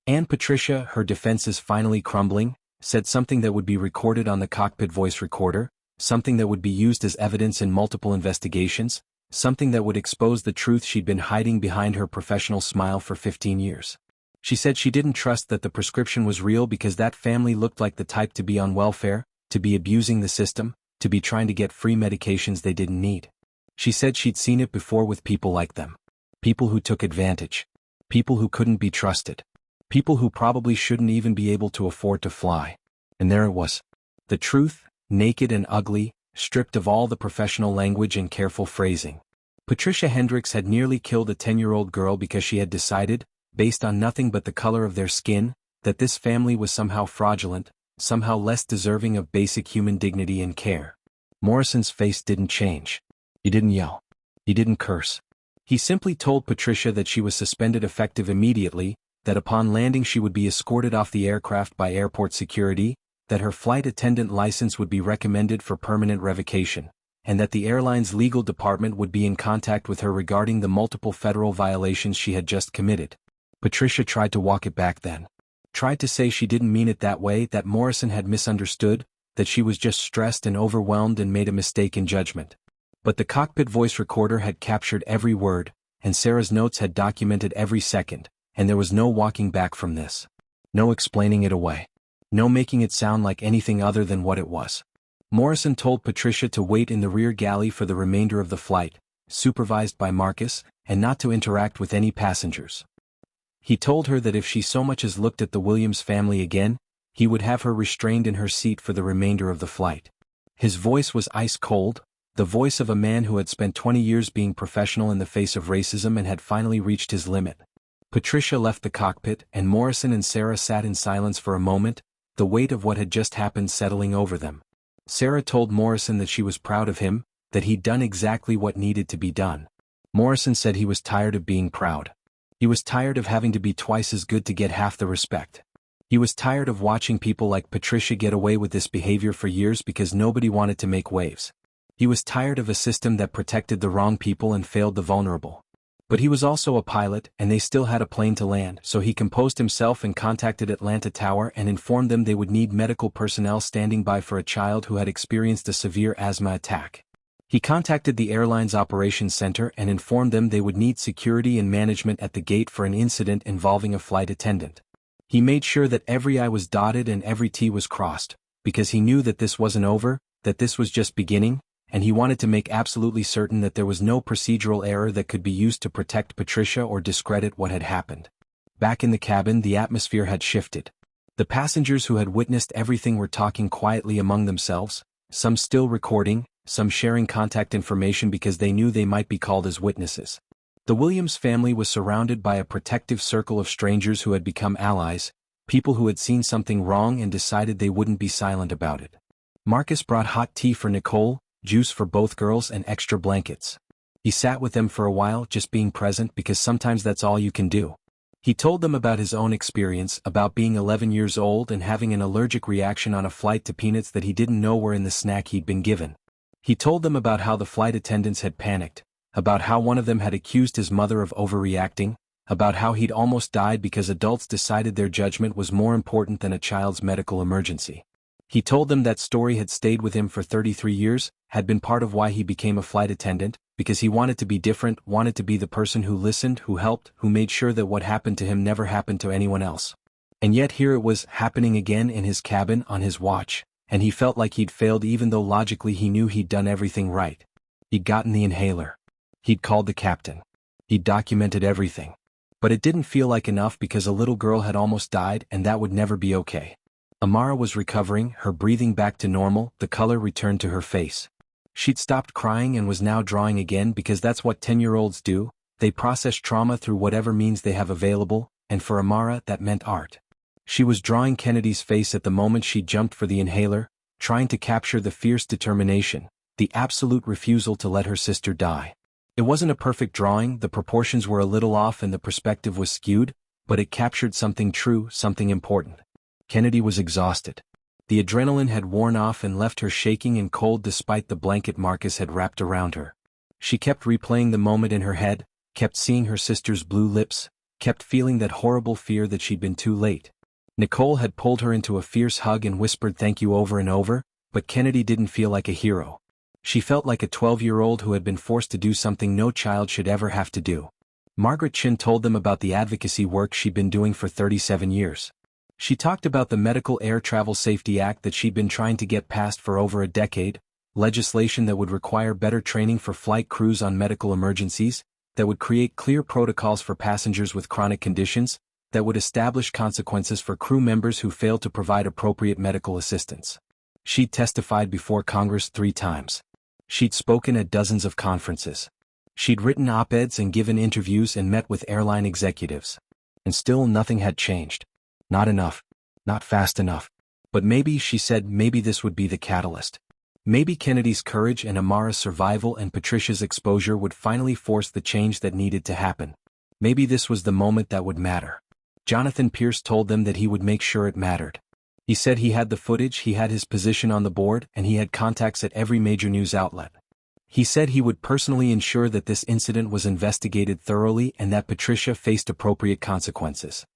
And Patricia, her defenses finally crumbling, said something that would be recorded on the cockpit voice recorder, something that would be used as evidence in multiple investigations, something that would expose the truth she'd been hiding behind her professional smile for 15 years. She said she didn't trust that the prescription was real because that family looked like the type to be on welfare, to be abusing the system, to be trying to get free medications they didn't need. She said she'd seen it before with people like them. People who took advantage. People who couldn't be trusted. People who probably shouldn't even be able to afford to fly. And there it was. The truth, naked and ugly, stripped of all the professional language and careful phrasing. Patricia Hendricks had nearly killed a 10-year-old girl because she had decided, based on nothing but the color of their skin, that this family was somehow fraudulent, somehow less deserving of basic human dignity and care. Morrison's face didn't change. He didn't yell. He didn't curse. He simply told Patricia that she was suspended effective immediately, that upon landing she would be escorted off the aircraft by airport security, that her flight attendant license would be recommended for permanent revocation, and that the airline's legal department would be in contact with her regarding the multiple federal violations she had just committed. Patricia tried to walk it back then. Tried to say she didn't mean it that way, that Morrison had misunderstood, that she was just stressed and overwhelmed and made a mistake in judgment. But the cockpit voice recorder had captured every word, and Sarah's notes had documented every second, and there was no walking back from this. No explaining it away. No making it sound like anything other than what it was. Morrison told Patricia to wait in the rear galley for the remainder of the flight, supervised by Marcus, and not to interact with any passengers. He told her that if she so much as looked at the Williams family again, he would have her restrained in her seat for the remainder of the flight. His voice was ice cold, the voice of a man who had spent 20 years being professional in the face of racism and had finally reached his limit. Patricia left the cockpit, and Morrison and Sarah sat in silence for a moment, the weight of what had just happened settling over them. Sarah told Morrison that she was proud of him, that he'd done exactly what needed to be done. Morrison said he was tired of being proud. He was tired of having to be twice as good to get half the respect. He was tired of watching people like Patricia get away with this behavior for years because nobody wanted to make waves. He was tired of a system that protected the wrong people and failed the vulnerable. But he was also a pilot, and they still had a plane to land, so he composed himself and contacted Atlanta Tower and informed them they would need medical personnel standing by for a child who had experienced a severe asthma attack. He contacted the airline's operations center and informed them they would need security and management at the gate for an incident involving a flight attendant. He made sure that every I was dotted and every T was crossed, because he knew that this wasn't over, that this was just beginning, and he wanted to make absolutely certain that there was no procedural error that could be used to protect Patricia or discredit what had happened. Back in the cabin, the atmosphere had shifted. The passengers who had witnessed everything were talking quietly among themselves, some still recording, some sharing contact information because they knew they might be called as witnesses. The Williams family was surrounded by a protective circle of strangers who had become allies, people who had seen something wrong and decided they wouldn't be silent about it. Marcus brought hot tea for Nicole, juice for both girls, and extra blankets. He sat with them for a while, just being present because sometimes that's all you can do. He told them about his own experience, about being 11 years old and having an allergic reaction on a flight to peanuts that he didn't know were in the snack he'd been given. He told them about how the flight attendants had panicked, about how one of them had accused his mother of overreacting, about how he'd almost died because adults decided their judgment was more important than a child's medical emergency. He told them that story had stayed with him for 33 years, had been part of why he became a flight attendant, because he wanted to be different, wanted to be the person who listened, who helped, who made sure that what happened to him never happened to anyone else. And yet here it was, happening again in his cabin on his watch, and he felt like he'd failed even though logically he knew he'd done everything right. He'd gotten the inhaler. He'd called the captain. He'd documented everything. But it didn't feel like enough because a little girl had almost died and that would never be okay. Amara was recovering, her breathing back to normal, the color returned to her face. She'd stopped crying and was now drawing again because that's what 10-year-olds do, they process trauma through whatever means they have available, and for Amara that meant art. She was drawing Kennedy's face at the moment she jumped for the inhaler, trying to capture the fierce determination, the absolute refusal to let her sister die. It wasn't a perfect drawing, the proportions were a little off and the perspective was skewed, but it captured something true, something important. Kennedy was exhausted. The adrenaline had worn off and left her shaking and cold despite the blanket Marcus had wrapped around her. She kept replaying the moment in her head, kept seeing her sister's blue lips, kept feeling that horrible fear that she'd been too late. Nicole had pulled her into a fierce hug and whispered thank you over and over, but Kennedy didn't feel like a hero. She felt like a 12-year-old who had been forced to do something no child should ever have to do. Margaret Chin told them about the advocacy work she'd been doing for 37 years. She talked about the Medical Air Travel Safety Act that she'd been trying to get passed for over a decade, legislation that would require better training for flight crews on medical emergencies, that would create clear protocols for passengers with chronic conditions, that would establish consequences for crew members who failed to provide appropriate medical assistance. She'd testified before Congress 3 times. She'd spoken at dozens of conferences. She'd written op-eds and given interviews and met with airline executives. And still nothing had changed. Not enough. Not fast enough. But maybe, she said, maybe this would be the catalyst. Maybe Kennedy's courage and Amara's survival and Patricia's exposure would finally force the change that needed to happen. Maybe this was the moment that would matter. Jonathan Pierce told them that he would make sure it mattered. He said he had the footage, he had his position on the board, and he had contacts at every major news outlet. He said he would personally ensure that this incident was investigated thoroughly and that Patricia faced appropriate consequences.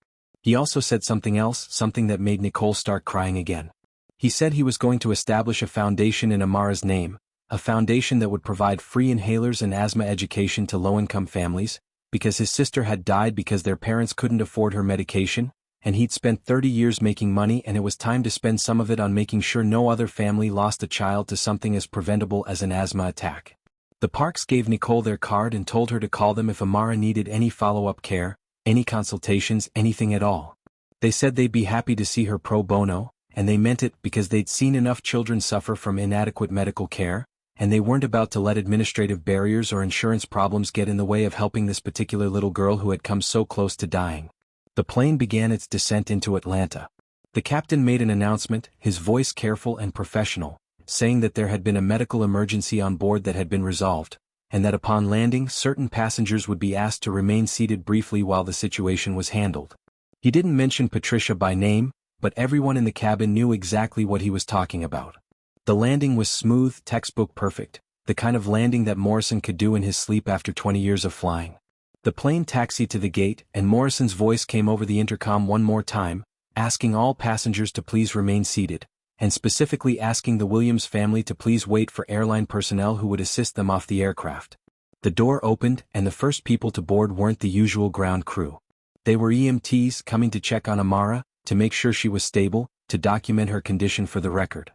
He also said something else, something that made Nicole start crying again. He said he was going to establish a foundation in Amara's name, a foundation that would provide free inhalers and asthma education to low-income families, because his sister had died because their parents couldn't afford her medication, and he'd spent 30 years making money and it was time to spend some of it on making sure no other family lost a child to something as preventable as an asthma attack. The Parks gave Nicole their card and told her to call them if Amara needed any follow-up care, any consultations, anything at all. They said they'd be happy to see her pro bono, and they meant it because they'd seen enough children suffer from inadequate medical care, and they weren't about to let administrative barriers or insurance problems get in the way of helping this particular little girl who had come so close to dying. The plane began its descent into Atlanta. The captain made an announcement, his voice careful and professional. saying that there had been a medical emergency on board that had been resolved, and that upon landing certain passengers would be asked to remain seated briefly while the situation was handled. He didn't mention Patricia by name, but everyone in the cabin knew exactly what he was talking about. The landing was smooth, textbook perfect, the kind of landing that Morrison could do in his sleep after 20 years of flying. The plane taxied to the gate, and Morrison's voice came over the intercom one more time, asking all passengers to please remain seated, and specifically asking the Williams family to please wait for airline personnel who would assist them off the aircraft. The door opened, and the first people to board weren't the usual ground crew. They were EMTs coming to check on Amara, to make sure she was stable, to document her condition for the record.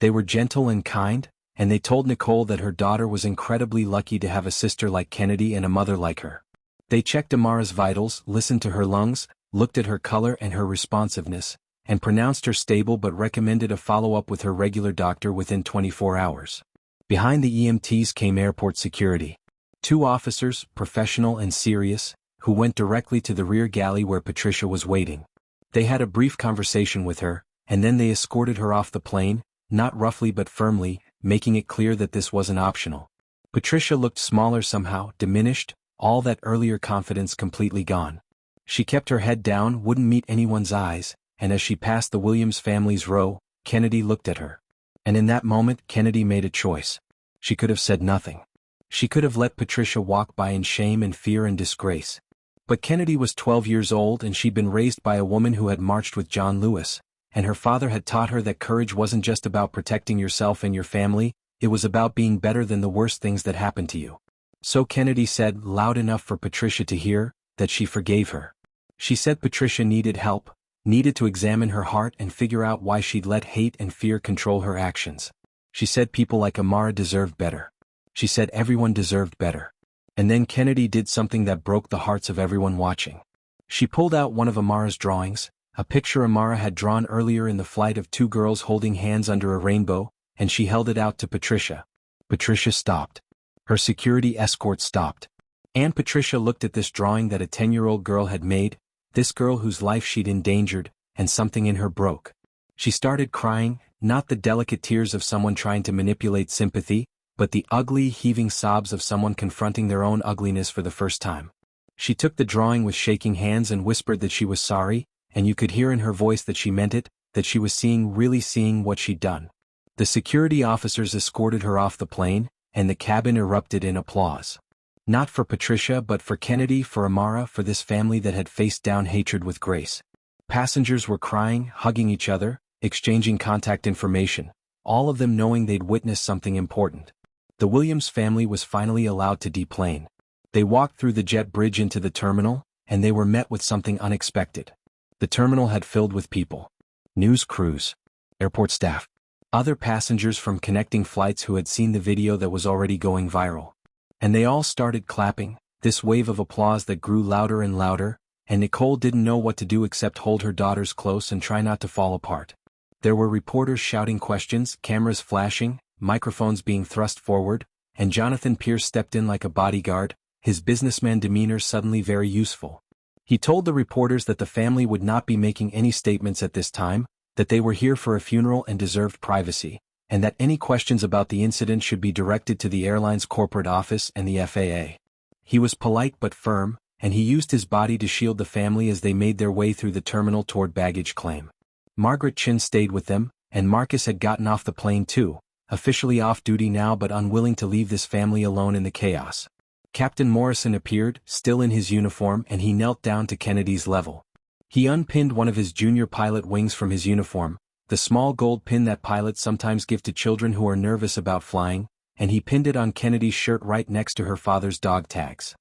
They were gentle and kind, and they told Nicole that her daughter was incredibly lucky to have a sister like Kennedy and a mother like her. They checked Amara's vitals, listened to her lungs, looked at her color and her responsiveness, and pronounced her stable but recommended a follow-up with her regular doctor within 24 hours. Behind the EMTs came airport security. 2 officers, professional and serious, who went directly to the rear galley where Patricia was waiting. They had a brief conversation with her, and then they escorted her off the plane, not roughly but firmly, making it clear that this wasn't optional. Patricia looked smaller somehow, diminished, all that earlier confidence completely gone. She kept her head down, wouldn't meet anyone's eyes, and as she passed the Williams family's row, Kennedy looked at her. And in that moment, Kennedy made a choice. She could have said nothing. She could have let Patricia walk by in shame and fear and disgrace. But Kennedy was 12 years old and she'd been raised by a woman who had marched with John Lewis, and her father had taught her that courage wasn't just about protecting yourself and your family, it was about being better than the worst things that happened to you. So Kennedy said, loud enough for Patricia to hear, that she forgave her. She said Patricia needed help, needed to examine her heart and figure out why she'd let hate and fear control her actions. She said people like Amara deserved better. She said everyone deserved better. And then Kennedy did something that broke the hearts of everyone watching. She pulled out one of Amara's drawings, a picture Amara had drawn earlier in the flight of 2 girls holding hands under a rainbow, and she held it out to Patricia. Patricia stopped. Her security escort stopped. And Patricia looked at this drawing that a 10-year-old girl had made, this girl whose life she'd endangered, and something in her broke. She started crying, not the delicate tears of someone trying to manipulate sympathy, but the ugly, heaving sobs of someone confronting their own ugliness for the first time. She took the drawing with shaking hands and whispered that she was sorry, and you could hear in her voice that she meant it, that she was really seeing what she'd done. The security officers escorted her off the plane, and the cabin erupted in applause. Not for Patricia but for Kennedy, for Amara, for this family that had faced down hatred with grace. Passengers were crying, hugging each other, exchanging contact information, all of them knowing they'd witnessed something important. The Williams family was finally allowed to deplane. They walked through the jet bridge into the terminal, and they were met with something unexpected. The terminal had filled with people. News crews. Airport staff. Other passengers from connecting flights who had seen the video that was already going viral. And they all started clapping, this wave of applause that grew louder and louder, and Nicole didn't know what to do except hold her daughters close and try not to fall apart. There were reporters shouting questions, cameras flashing, microphones being thrust forward, and Jonathan Pierce stepped in like a bodyguard, his businessman demeanor suddenly very useful. He told the reporters that the family would not be making any statements at this time, that they were here for a funeral and deserved privacy, and that any questions about the incident should be directed to the airline's corporate office and the FAA. He was polite but firm, and he used his body to shield the family as they made their way through the terminal toward baggage claim. Margaret Chin stayed with them, and Marcus had gotten off the plane too, officially off duty now but unwilling to leave this family alone in the chaos. Captain Morrison appeared, still in his uniform, and he knelt down to Kennedy's level. He unpinned one of his junior pilot wings from his uniform, the small gold pin that pilots sometimes give to children who are nervous about flying, and he pinned it on Kennedy's shirt right next to her father's dog tags.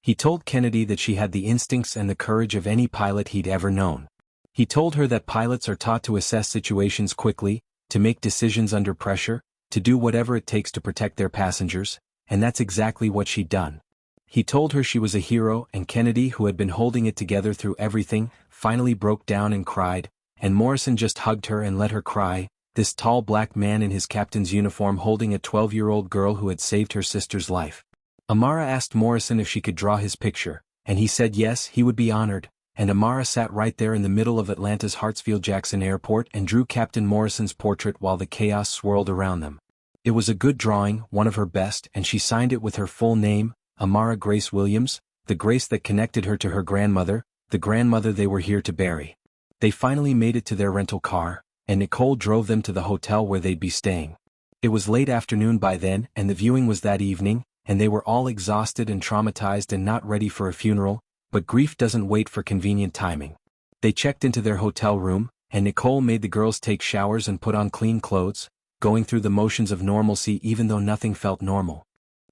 He told Kennedy that she had the instincts and the courage of any pilot he'd ever known. He told her that pilots are taught to assess situations quickly, to make decisions under pressure, to do whatever it takes to protect their passengers, and that's exactly what she'd done. He told her she was a hero, and Kennedy, who had been holding it together through everything, finally broke down and cried, and Morrison just hugged her and let her cry, this tall black man in his captain's uniform holding a 12-year-old girl who had saved her sister's life. Amara asked Morrison if she could draw his picture, and he said yes, he would be honored, and Amara sat right there in the middle of Atlanta's Hartsfield-Jackson Airport and drew Captain Morrison's portrait while the chaos swirled around them. It was a good drawing, one of her best, and she signed it with her full name, Amara Grace Williams, the grace that connected her to her grandmother, the grandmother they were here to bury. They finally made it to their rental car, and Nicole drove them to the hotel where they'd be staying. It was late afternoon by then, and the viewing was that evening, and they were all exhausted and traumatized and not ready for a funeral, but grief doesn't wait for convenient timing. They checked into their hotel room, and Nicole made the girls take showers and put on clean clothes, going through the motions of normalcy even though nothing felt normal.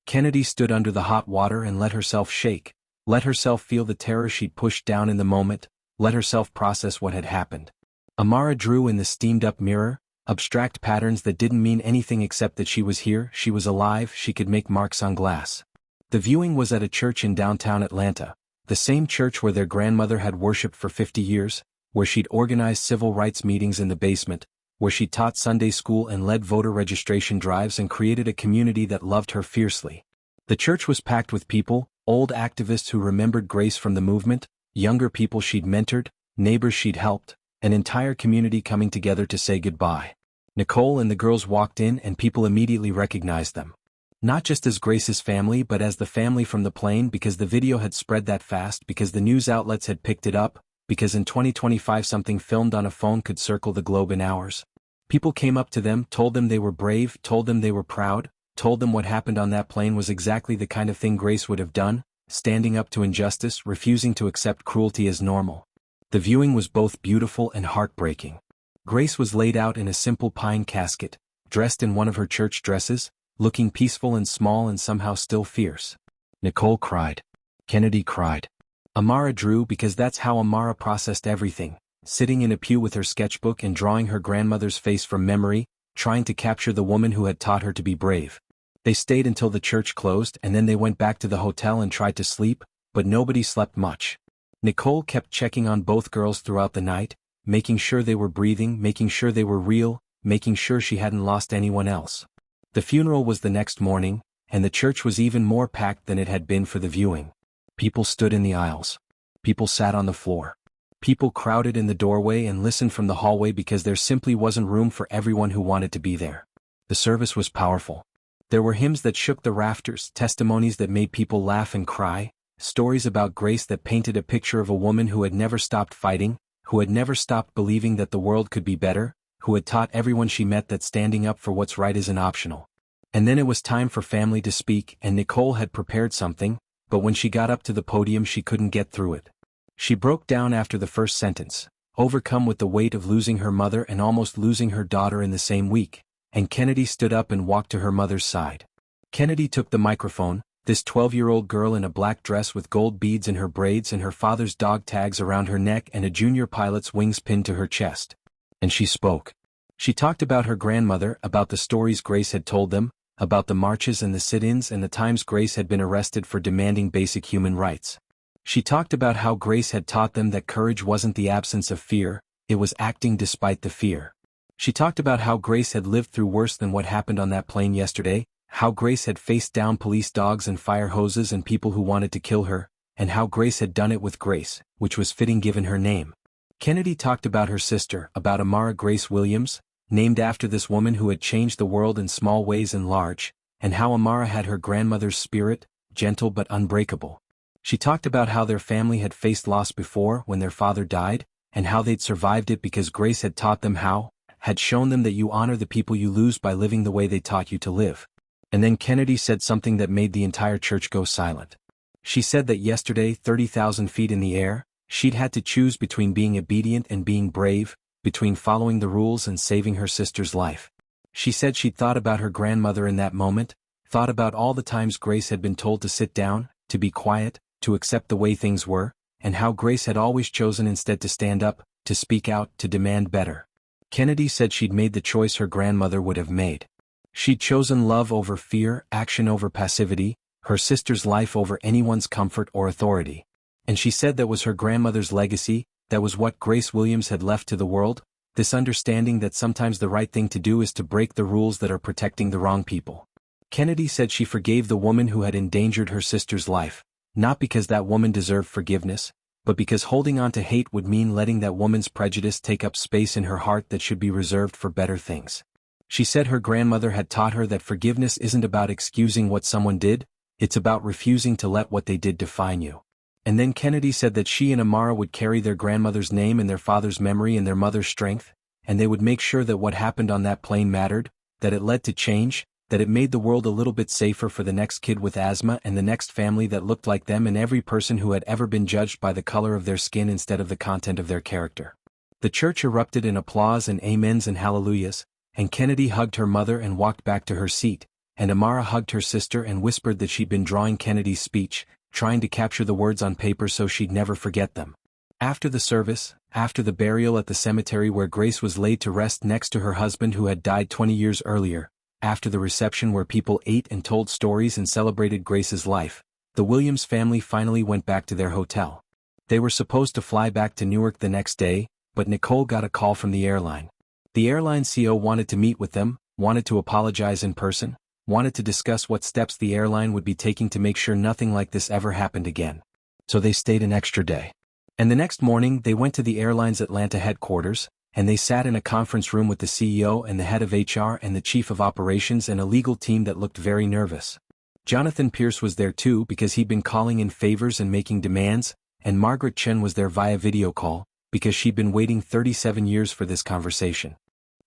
Kennedy stood under the hot water and let herself shake, let herself feel the terror she'd pushed down in the moment, let herself process what had happened. Amara drew in the steamed-up mirror, abstract patterns that didn't mean anything except that she was here, she was alive, she could make marks on glass. The viewing was at a church in downtown Atlanta, the same church where their grandmother had worshipped for 50 years, where she'd organized civil rights meetings in the basement, where she taught Sunday school and led voter registration drives and created a community that loved her fiercely. The church was packed with people, old activists who remembered Grace from the movement, younger people she'd mentored, neighbors she'd helped, an entire community coming together to say goodbye. Nicole and the girls walked in and people immediately recognized them. Not just as Grace's family but as the family from the plane, because the video had spread that fast, because the news outlets had picked it up, because in 2025 something filmed on a phone could circle the globe in hours. People came up to them, told them they were brave, told them they were proud, told them what happened on that plane was exactly the kind of thing Grace would have done, standing up to injustice, refusing to accept cruelty as normal. The viewing was both beautiful and heartbreaking. Grace was laid out in a simple pine casket, dressed in one of her church dresses, looking peaceful and small and somehow still fierce. Nicole cried. Kennedy cried. Amara drew because that's how Amara processed everything, sitting in a pew with her sketchbook and drawing her grandmother's face from memory, trying to capture the woman who had taught her to be brave. They stayed until the church closed and then they went back to the hotel and tried to sleep, but nobody slept much. Nicole kept checking on both girls throughout the night, making sure they were breathing, making sure they were real, making sure she hadn't lost anyone else. The funeral was the next morning, and the church was even more packed than it had been for the viewing. People stood in the aisles. People sat on the floor. People crowded in the doorway and listened from the hallway because there simply wasn't room for everyone who wanted to be there. The service was powerful. There were hymns that shook the rafters, testimonies that made people laugh and cry, stories about Grace that painted a picture of a woman who had never stopped fighting, who had never stopped believing that the world could be better, who had taught everyone she met that standing up for what's right isn't optional. And then it was time for family to speak, and Nicole had prepared something, but when she got up to the podium she couldn't get through it. She broke down after the first sentence, overcome with the weight of losing her mother and almost losing her daughter in the same week, and Kennedy stood up and walked to her mother's side. Kennedy took the microphone, this 12-year-old girl in a black dress with gold beads in her braids and her father's dog tags around her neck and a junior pilot's wings pinned to her chest. And she spoke. She talked about her grandmother, about the stories Grace had told them, about the marches and the sit-ins and the times Grace had been arrested for demanding basic human rights. She talked about how Grace had taught them that courage wasn't the absence of fear, it was acting despite the fear. She talked about how Grace had lived through worse than what happened on that plane yesterday, how Grace had faced down police dogs and fire hoses and people who wanted to kill her, and how Grace had done it with grace, which was fitting given her name. Kennedy talked about her sister, about Amara Grace Williams, named after this woman who had changed the world in small ways and large, and how Amara had her grandmother's spirit, gentle but unbreakable. She talked about how their family had faced loss before when their father died, and how they'd survived it because Grace had taught them how, had shown them that you honor the people you lose by living the way they taught you to live. And then Kennedy said something that made the entire church go silent. She said that yesterday, 30,000 feet in the air, she'd had to choose between being obedient and being brave, between following the rules and saving her sister's life. She said she'd thought about her grandmother in that moment, thought about all the times Grace had been told to sit down, to be quiet, to accept the way things were, and how Grace had always chosen instead to stand up, to speak out, to demand better. Kennedy said she'd made the choice her grandmother would have made. She'd chosen love over fear, action over passivity, her sister's life over anyone's comfort or authority. And she said that was her grandmother's legacy, that was what Grace Williams had left to the world, this understanding that sometimes the right thing to do is to break the rules that are protecting the wrong people. Kennedy said she forgave the woman who had endangered her sister's life, not because that woman deserved forgiveness, but because holding on to hate would mean letting that woman's prejudice take up space in her heart that should be reserved for better things. She said her grandmother had taught her that forgiveness isn't about excusing what someone did, it's about refusing to let what they did define you. And then Kennedy said that she and Amara would carry their grandmother's name and their father's memory and their mother's strength, and they would make sure that what happened on that plane mattered, that it led to change, that it made the world a little bit safer for the next kid with asthma and the next family that looked like them and every person who had ever been judged by the color of their skin instead of the content of their character. The church erupted in applause and amens and hallelujahs, and Kennedy hugged her mother and walked back to her seat, and Amara hugged her sister and whispered that she'd been drawing Kennedy's speech, trying to capture the words on paper so she'd never forget them. After the service, after the burial at the cemetery where Grace was laid to rest next to her husband who had died 20 years earlier, after the reception where people ate and told stories and celebrated Grace's life, the Williams family finally went back to their hotel. They were supposed to fly back to Newark the next day, but Nicole got a call from the airline. The airline CEO wanted to meet with them, wanted to apologize in person, wanted to discuss what steps the airline would be taking to make sure nothing like this ever happened again. So they stayed an extra day. And the next morning they went to the airline's Atlanta headquarters, and they sat in a conference room with the CEO and the head of HR and the chief of operations and a legal team that looked very nervous. Jonathan Pierce was there too because he'd been calling in favors and making demands, and Margaret Chen was there via video call, because she'd been waiting 37 years for this conversation.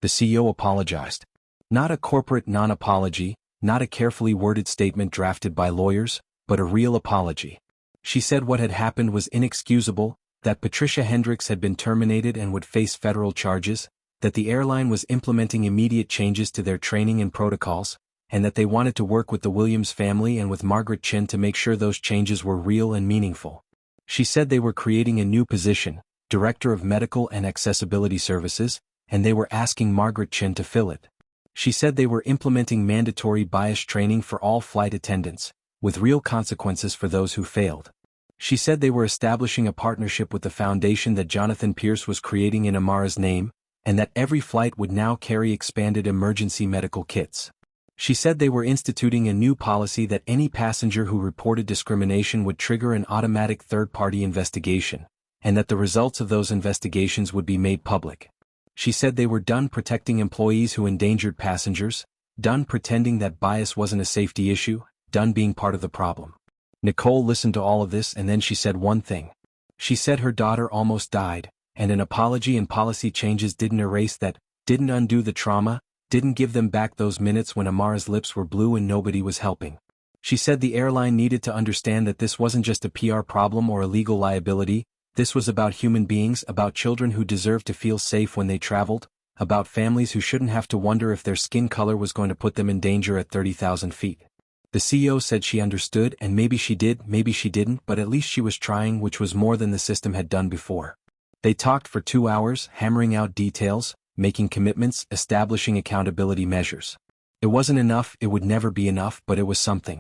The CEO apologized. Not a corporate non-apology, not a carefully worded statement drafted by lawyers, but a real apology. She said what had happened was inexcusable, that Patricia Hendricks had been terminated and would face federal charges, that the airline was implementing immediate changes to their training and protocols, and that they wanted to work with the Williams family and with Margaret Chen to make sure those changes were real and meaningful. She said they were creating a new position, Director of Medical and Accessibility Services, and they were asking Margaret Chen to fill it. She said they were implementing mandatory bias training for all flight attendants, with real consequences for those who failed. She said they were establishing a partnership with the foundation that Jonathan Pierce was creating in Amara's name, and that every flight would now carry expanded emergency medical kits. She said they were instituting a new policy that any passenger who reported discrimination would trigger an automatic third-party investigation, and that the results of those investigations would be made public. She said they were done protecting employees who endangered passengers, done pretending that bias wasn't a safety issue, done being part of the problem. Nicole listened to all of this and then she said one thing. She said her daughter almost died, and an apology and policy changes didn't erase that, didn't undo the trauma, didn't give them back those minutes when Amara's lips were blue and nobody was helping. She said the airline needed to understand that this wasn't just a PR problem or a legal liability, this was about human beings, about children who deserved to feel safe when they traveled, about families who shouldn't have to wonder if their skin color was going to put them in danger at 30,000 feet. The CEO said she understood, and maybe she did, maybe she didn't, but at least she was trying, which was more than the system had done before. They talked for 2 hours, hammering out details, making commitments, establishing accountability measures. It wasn't enough, it would never be enough, but it was something.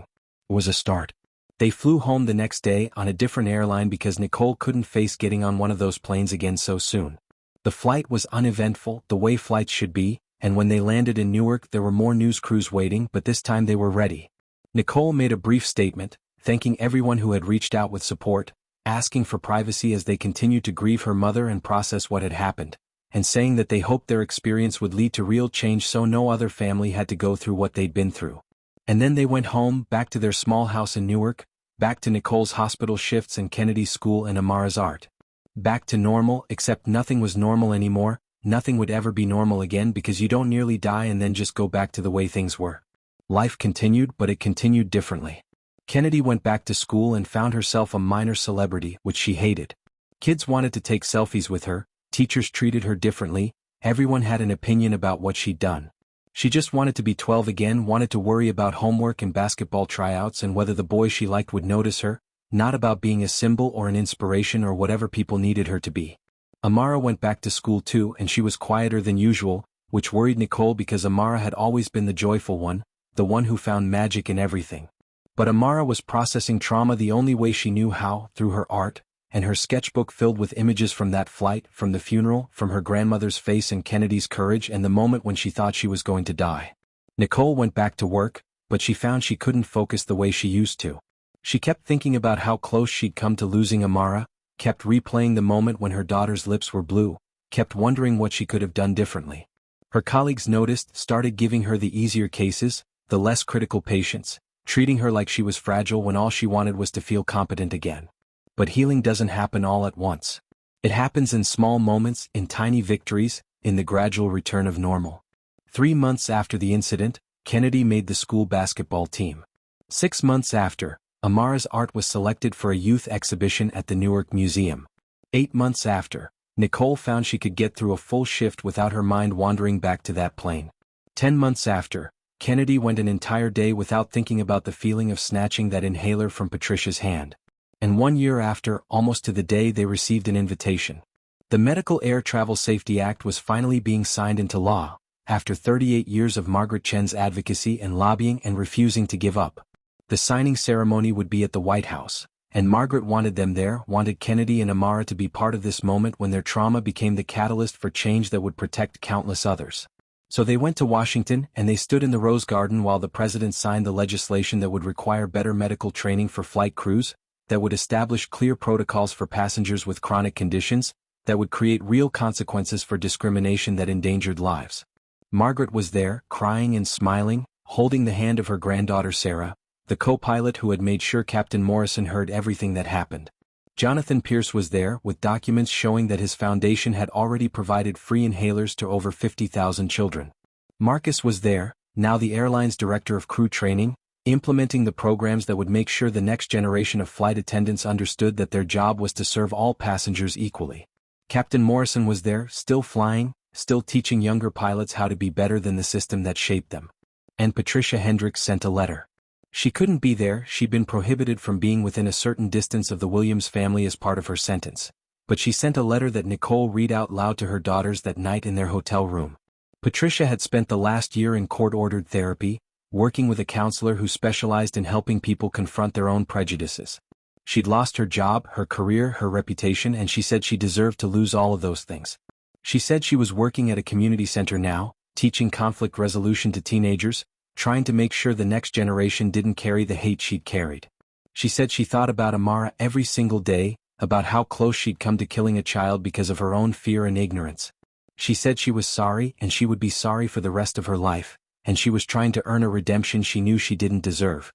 It was a start. They flew home the next day on a different airline because Nicole couldn't face getting on one of those planes again so soon. The flight was uneventful, the way flights should be, and when they landed in Newark there were more news crews waiting, but this time they were ready. Nicole made a brief statement, thanking everyone who had reached out with support, asking for privacy as they continued to grieve her mother and process what had happened, and saying that they hoped their experience would lead to real change so no other family had to go through what they'd been through. And then they went home, back to their small house in Newark, back to Nicole's hospital shifts and Kennedy's school and Amara's art. Back to normal, except nothing was normal anymore, nothing would ever be normal again because you don't nearly die and then just go back to the way things were. Life continued, but it continued differently. Kennedy went back to school and found herself a minor celebrity, which she hated. Kids wanted to take selfies with her, teachers treated her differently, everyone had an opinion about what she'd done. She just wanted to be 12 again, wanted to worry about homework and basketball tryouts and whether the boys she liked would notice her, not about being a symbol or an inspiration or whatever people needed her to be. Amara went back to school too, and she was quieter than usual, which worried Nicole because Amara had always been the joyful one, the one who found magic in everything. But Amara was processing trauma the only way she knew how, through her art, and her sketchbook filled with images from that flight, from the funeral, from her grandmother's face and Kennedy's courage and the moment when she thought she was going to die. Nicole went back to work, but she found she couldn't focus the way she used to. She kept thinking about how close she'd come to losing Amara, kept replaying the moment when her daughter's lips were blue, kept wondering what she could have done differently. Her colleagues noticed, started giving her the easier cases, the less critical patients, treating her like she was fragile when all she wanted was to feel competent again. But healing doesn't happen all at once. It happens in small moments, in tiny victories, in the gradual return of normal. 3 months after the incident, Kennedy made the school basketball team. 6 months after, Amara's art was selected for a youth exhibition at the Newark Museum. 8 months after, Nicole found she could get through a full shift without her mind wandering back to that plane. 10 months after, Kennedy went an entire day without thinking about the feeling of snatching that inhaler from Patricia's hand. And 1 year after, almost to the day, they received an invitation. The Medical Air Travel Safety Act was finally being signed into law, after 38 years of Margaret Chen's advocacy and lobbying and refusing to give up. The signing ceremony would be at the White House, and Margaret wanted them there, wanted Kennedy and Amara to be part of this moment when their trauma became the catalyst for change that would protect countless others. So they went to Washington and they stood in the Rose Garden while the president signed the legislation that would require better medical training for flight crews, that would establish clear protocols for passengers with chronic conditions, that would create real consequences for discrimination that endangered lives. Margaret was there, crying and smiling, holding the hand of her granddaughter Sarah, the co-pilot who had made sure Captain Morrison heard everything that happened. Jonathan Pierce was there, with documents showing that his foundation had already provided free inhalers to over 50,000 children. Marcus was there, now the airline's director of crew training, implementing the programs that would make sure the next generation of flight attendants understood that their job was to serve all passengers equally. Captain Morrison was there, still flying, still teaching younger pilots how to be better than the system that shaped them. And Patricia Hendricks sent a letter. She couldn't be there, she'd been prohibited from being within a certain distance of the Williams family as part of her sentence. But she sent a letter that Nicole read out loud to her daughters that night in their hotel room. Patricia had spent the last year in court-ordered therapy, working with a counselor who specialized in helping people confront their own prejudices. She'd lost her job, her career, her reputation, and she said she deserved to lose all of those things. She said she was working at a community center now, teaching conflict resolution to teenagers, trying to make sure the next generation didn't carry the hate she'd carried. She said she thought about Amara every single day, about how close she'd come to killing a child because of her own fear and ignorance. She said she was sorry and she would be sorry for the rest of her life, and she was trying to earn a redemption she knew she didn't deserve.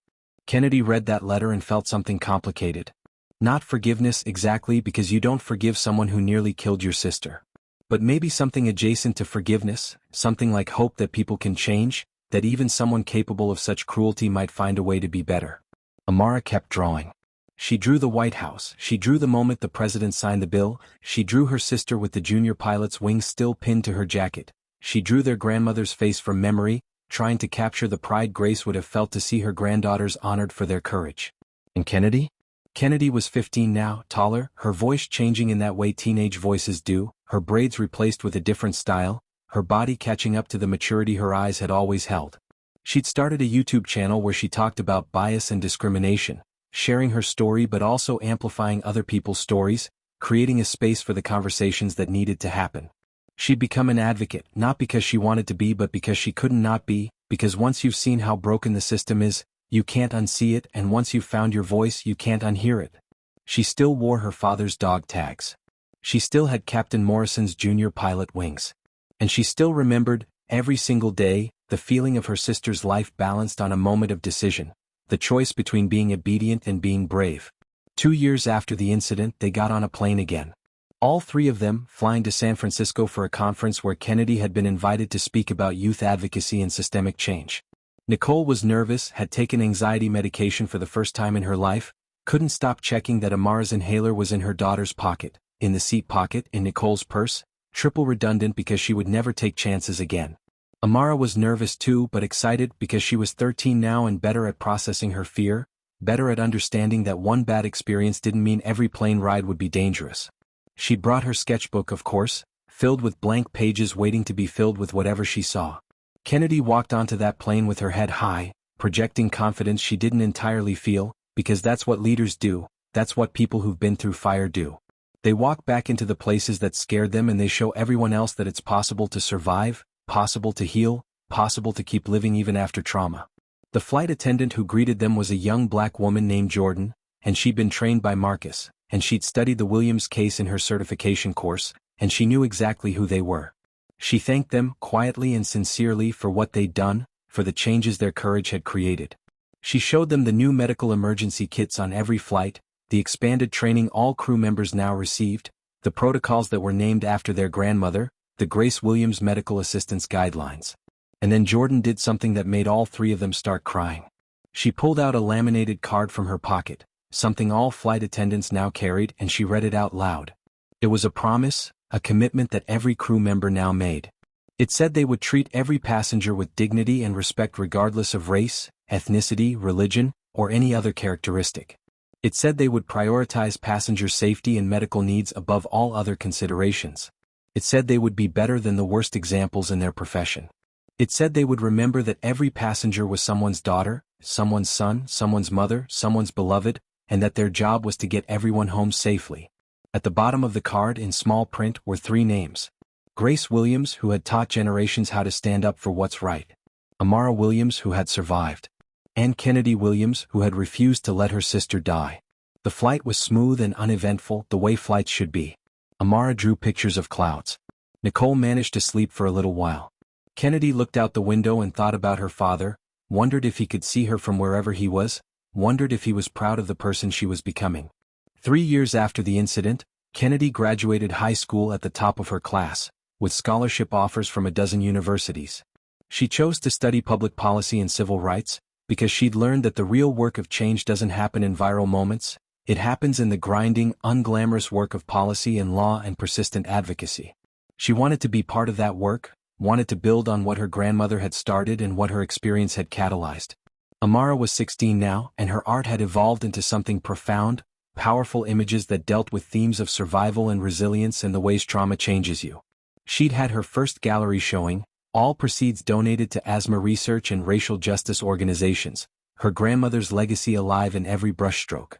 Kennedy read that letter and felt something complicated. Not forgiveness exactly, because you don't forgive someone who nearly killed your sister. But maybe something adjacent to forgiveness, something like hope that people can change, that even someone capable of such cruelty might find a way to be better. Amara kept drawing. She drew the White House, she drew the moment the president signed the bill, she drew her sister with the junior pilot's wings still pinned to her jacket, she drew their grandmother's face from memory, trying to capture the pride Grace would have felt to see her granddaughters honored for their courage. And Kennedy? Kennedy was 15 now, taller, her voice changing in that way teenage voices do, her braids replaced with a different style, her body catching up to the maturity her eyes had always held. She'd started a YouTube channel where she talked about bias and discrimination, sharing her story but also amplifying other people's stories, creating a space for the conversations that needed to happen. She'd become an advocate, not because she wanted to be but because she couldn't not be, because once you've seen how broken the system is, you can't unsee it, and once you've found your voice you can't unhear it. She still wore her father's dog tags. She still had Captain Morrison's junior pilot wings. And she still remembered, every single day, the feeling of her sister's life balanced on a moment of decision, the choice between being obedient and being brave. 2 years after the incident, they got on a plane again. All three of them, flying to San Francisco for a conference where Kennedy had been invited to speak about youth advocacy and systemic change. Nicole was nervous, had taken anxiety medication for the first time in her life, couldn't stop checking that Amara's inhaler was in her daughter's pocket, in the seat pocket, in Nicole's purse, triple redundant because she would never take chances again. Amara was nervous too, but excited because she was 13 now and better at processing her fear, better at understanding that one bad experience didn't mean every plane ride would be dangerous. She'd brought her sketchbook, of course, filled with blank pages waiting to be filled with whatever she saw. Kennedy walked onto that plane with her head high, projecting confidence she didn't entirely feel, because that's what leaders do, that's what people who've been through fire do. They walk back into the places that scared them and they show everyone else that it's possible to survive, possible to heal, possible to keep living even after trauma. The flight attendant who greeted them was a young black woman named Jordan, and she'd been trained by Marcus, and she'd studied the Williams case in her certification course, and she knew exactly who they were. She thanked them, quietly and sincerely, for what they'd done, for the changes their courage had created. She showed them the new medical emergency kits on every flight, the expanded training all crew members now received, the protocols that were named after their grandmother, the Grace Williams Medical Assistance Guidelines. And then Jordan did something that made all three of them start crying. She pulled out a laminated card from her pocket, something all flight attendants now carried, and she read it out loud. It was a promise, a commitment that every crew member now made. It said they would treat every passenger with dignity and respect regardless of race, ethnicity, religion, or any other characteristic. It said they would prioritize passenger safety and medical needs above all other considerations. It said they would be better than the worst examples in their profession. It said they would remember that every passenger was someone's daughter, someone's son, someone's mother, someone's beloved, and that their job was to get everyone home safely. At the bottom of the card in small print were three names. Grace Williams, who had taught generations how to stand up for what's right. Amara Williams, who had survived. And Kennedy Williams, who had refused to let her sister die. The flight was smooth and uneventful, the way flights should be. Amara drew pictures of clouds. Nicole managed to sleep for a little while. Kennedy looked out the window and thought about her father, wondered if he could see her from wherever he was, wondered if he was proud of the person she was becoming. 3 years after the incident, Kennedy graduated high school at the top of her class, with scholarship offers from a dozen universities. She chose to study public policy and civil rights, because she'd learned that the real work of change doesn't happen in viral moments, it happens in the grinding, unglamorous work of policy and law and persistent advocacy. She wanted to be part of that work, wanted to build on what her grandmother had started and what her experience had catalyzed. Amara was 16 now, and her art had evolved into something profound, powerful images that dealt with themes of survival and resilience and the ways trauma changes you. She'd had her first gallery showing, all proceeds donated to asthma research and racial justice organizations, her grandmother's legacy alive in every brushstroke.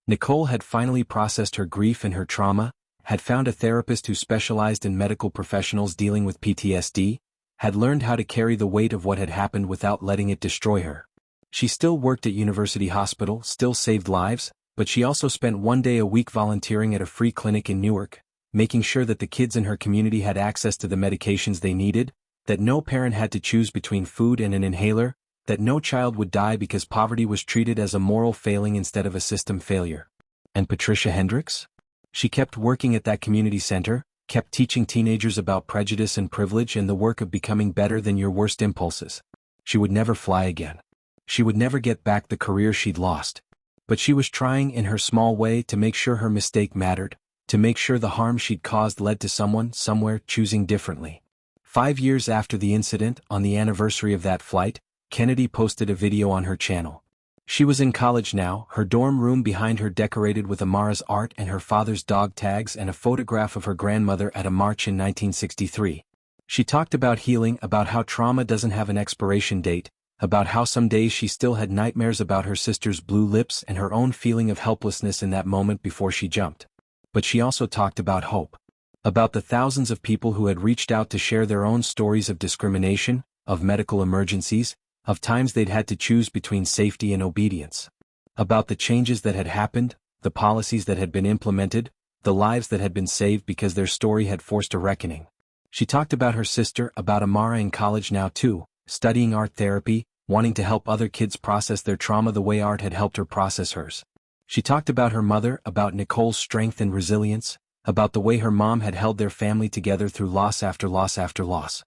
Nicole had finally processed her grief and her trauma, had found a therapist who specialized in medical professionals dealing with PTSD, had learned how to carry the weight of what had happened without letting it destroy her. She still worked at University Hospital, still saved lives, but she also spent 1 day a week volunteering at a free clinic in Newark, making sure that the kids in her community had access to the medications they needed, that no parent had to choose between food and an inhaler, that no child would die because poverty was treated as a moral failing instead of a system failure. And Patricia Hendricks? She kept working at that community center, kept teaching teenagers about prejudice and privilege and the work of becoming better than your worst impulses. She would never fly again. She would never get back the career she'd lost. But she was trying in her small way to make sure her mistake mattered, to make sure the harm she'd caused led to someone, somewhere, choosing differently. 5 years after the incident, on the anniversary of that flight, Kennedy posted a video on her channel. She was in college now, her dorm room behind her decorated with Amara's art and her father's dog tags and a photograph of her grandmother at a march in 1963. She talked about healing, about how trauma doesn't have an expiration date, about how some days she still had nightmares about her sister's blue lips and her own feeling of helplessness in that moment before she jumped. But she also talked about hope. About the thousands of people who had reached out to share their own stories of discrimination, of medical emergencies, of times they'd had to choose between safety and obedience. About the changes that had happened, the policies that had been implemented, the lives that had been saved because their story had forced a reckoning. She talked about her sister, about Amara in college now too, studying art therapy, wanting to help other kids process their trauma the way art had helped her process hers. She talked about her mother, about Nicole's strength and resilience, about the way her mom had held their family together through loss after loss after loss.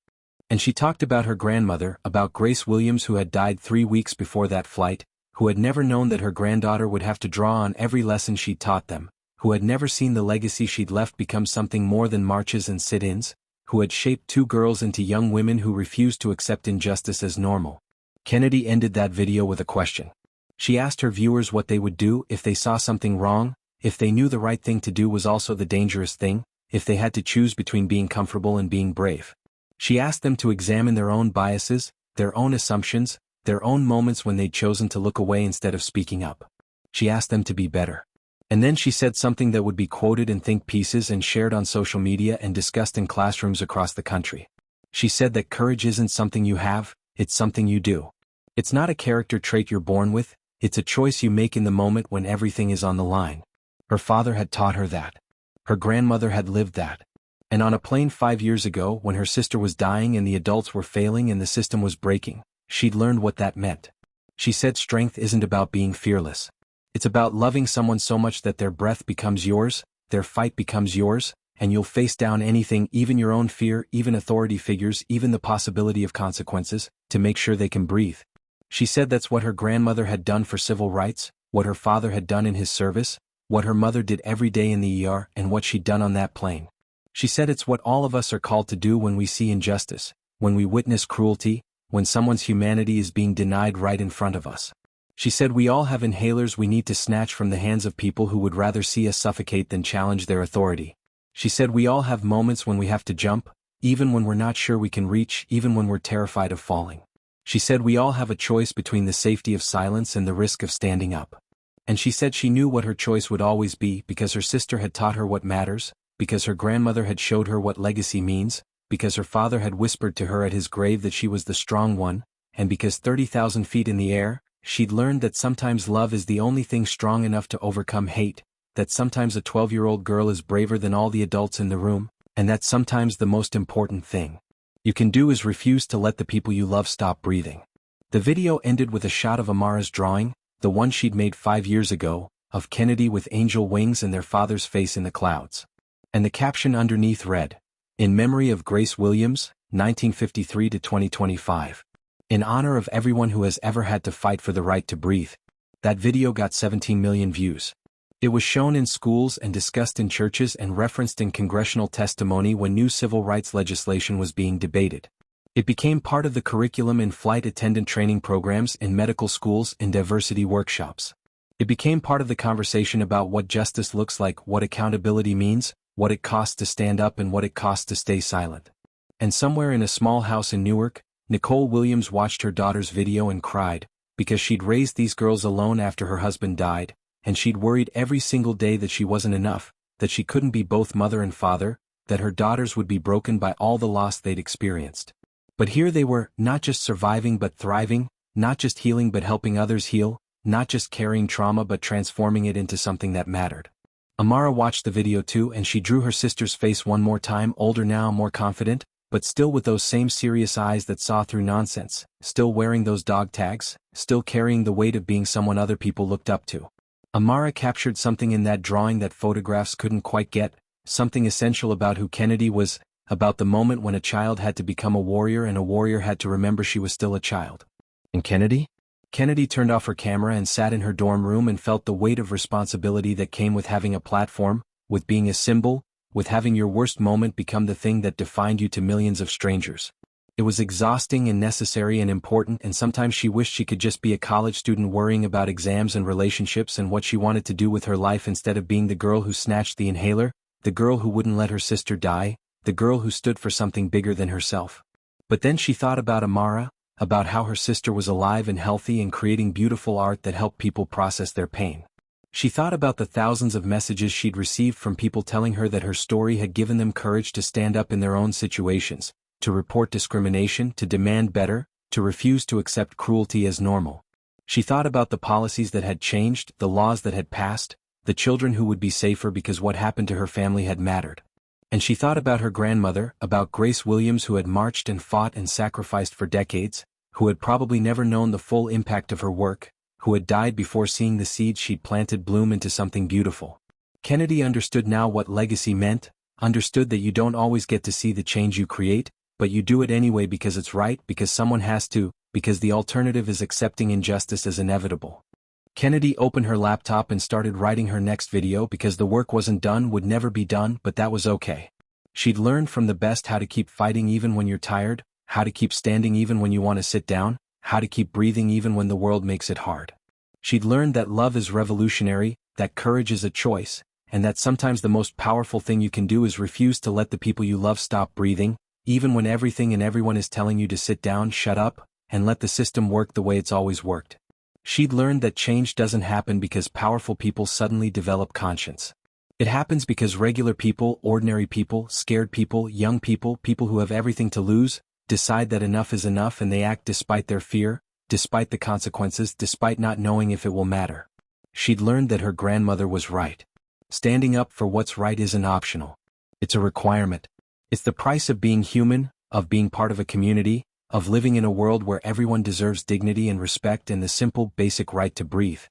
And she talked about her grandmother, about Grace Williams, who had died 3 weeks before that flight, who had never known that her granddaughter would have to draw on every lesson she'd taught them, who had never seen the legacy she'd left become something more than marches and sit-ins, who had shaped 2 girls into young women who refused to accept injustice as normal. Kennedy ended that video with a question. She asked her viewers what they would do if they saw something wrong, if they knew the right thing to do was also the dangerous thing, if they had to choose between being comfortable and being brave. She asked them to examine their own biases, their own assumptions, their own moments when they'd chosen to look away instead of speaking up. She asked them to be better. And then she said something that would be quoted in think pieces and shared on social media and discussed in classrooms across the country. She said that courage isn't something you have, it's something you do. It's not a character trait you're born with, It's a choice you make in the moment when everything is on the line. Her father had taught her that. Her grandmother had lived that. And on a plane 5 years ago, when her sister was dying and the adults were failing and the system was breaking, she'd learned what that meant. She said strength isn't about being fearless. It's about loving someone so much that their breath becomes yours, their fight becomes yours, and you'll face down anything, even your own fear, even authority figures, even the possibility of consequences, to make sure they can breathe. She said that's what her grandmother had done for civil rights, what her father had done in his service, what her mother did every day in the ER, and what she'd done on that plane. She said it's what all of us are called to do when we see injustice, when we witness cruelty, when someone's humanity is being denied right in front of us. She said we all have inhalers we need to snatch from the hands of people who would rather see us suffocate than challenge their authority. She said we all have moments when we have to jump, even when we're not sure we can reach, even when we're terrified of falling. She said we all have a choice between the safety of silence and the risk of standing up. And she said she knew what her choice would always be because her sister had taught her what matters, because her grandmother had showed her what legacy means, because her father had whispered to her at his grave that she was the strong one, and because 30,000 feet in the air, she'd learned that sometimes love is the only thing strong enough to overcome hate, that sometimes a 12-year-old girl is braver than all the adults in the room, and that sometimes the most important thing you can do is refuse to let the people you love stop breathing. The video ended with a shot of Amara's drawing, the one she'd made 5 years ago, of Kennedy with angel wings and their father's face in the clouds. And the caption underneath read, "In memory of Grace Williams, 1953 to 2025. In honor of everyone who has ever had to fight for the right to breathe." That video got 17 million views. It was shown in schools and discussed in churches and referenced in congressional testimony when new civil rights legislation was being debated. It became part of the curriculum in flight attendant training programs in medical schools and diversity workshops. It became part of the conversation about what justice looks like, what accountability means, what it costs to stand up and what it costs to stay silent. And somewhere in a small house in Newark, Nicole Williams watched her daughter's video and cried, because she'd raised these girls alone after her husband died, and she'd worried every single day that she wasn't enough, that she couldn't be both mother and father, that her daughters would be broken by all the loss they'd experienced. But here they were, not just surviving but thriving, not just healing but helping others heal, not just carrying trauma but transforming it into something that mattered. Amara watched the video too, and she drew her sister's face one more time, older now, more confident, but still with those same serious eyes that saw through nonsense, still wearing those dog tags, still carrying the weight of being someone other people looked up to. Amara captured something in that drawing that photographs couldn't quite get, something essential about who Kennedy was, about the moment when a child had to become a warrior and a warrior had to remember she was still a child. And Kennedy? Kennedy turned off her camera and sat in her dorm room and felt the weight of responsibility that came with having a platform, with being a symbol, with having your worst moment become the thing that defined you to millions of strangers. It was exhausting and necessary and important, and sometimes she wished she could just be a college student worrying about exams and relationships and what she wanted to do with her life instead of being the girl who snatched the inhaler, the girl who wouldn't let her sister die, the girl who stood for something bigger than herself. But then she thought about Amara, about how her sister was alive and healthy and creating beautiful art that helped people process their pain. She thought about the thousands of messages she'd received from people telling her that her story had given them courage to stand up in their own situations, to report discrimination, to demand better, to refuse to accept cruelty as normal. She thought about the policies that had changed, the laws that had passed, the children who would be safer because what happened to her family had mattered. And she thought about her grandmother, about Grace Williams, who had marched and fought and sacrificed for decades, who had probably never known the full impact of her work, who had died before seeing the seeds she'd planted bloom into something beautiful. Kennedy understood now what legacy meant, understood that you don't always get to see the change you create, but you do it anyway because it's right, because someone has to, because the alternative is accepting injustice as inevitable. Kennedy opened her laptop and started writing her next video because the work wasn't done, would never be done, but that was okay. She'd learned from the best how to keep fighting even when you're tired, how to keep standing even when you want to sit down, how to keep breathing even when the world makes it hard. She'd learned that love is revolutionary, that courage is a choice, and that sometimes the most powerful thing you can do is refuse to let the people you love stop breathing, even when everything and everyone is telling you to sit down, shut up, and let the system work the way it's always worked. She'd learned that change doesn't happen because powerful people suddenly develop conscience. It happens because regular people, ordinary people, scared people, young people, people who have everything to lose, decide that enough is enough and they act despite their fear, despite the consequences, despite not knowing if it will matter. She'd learned that her grandmother was right. Standing up for what's right isn't optional. It's a requirement. It's the price of being human, of being part of a community, of living in a world where everyone deserves dignity and respect and the simple, basic right to breathe.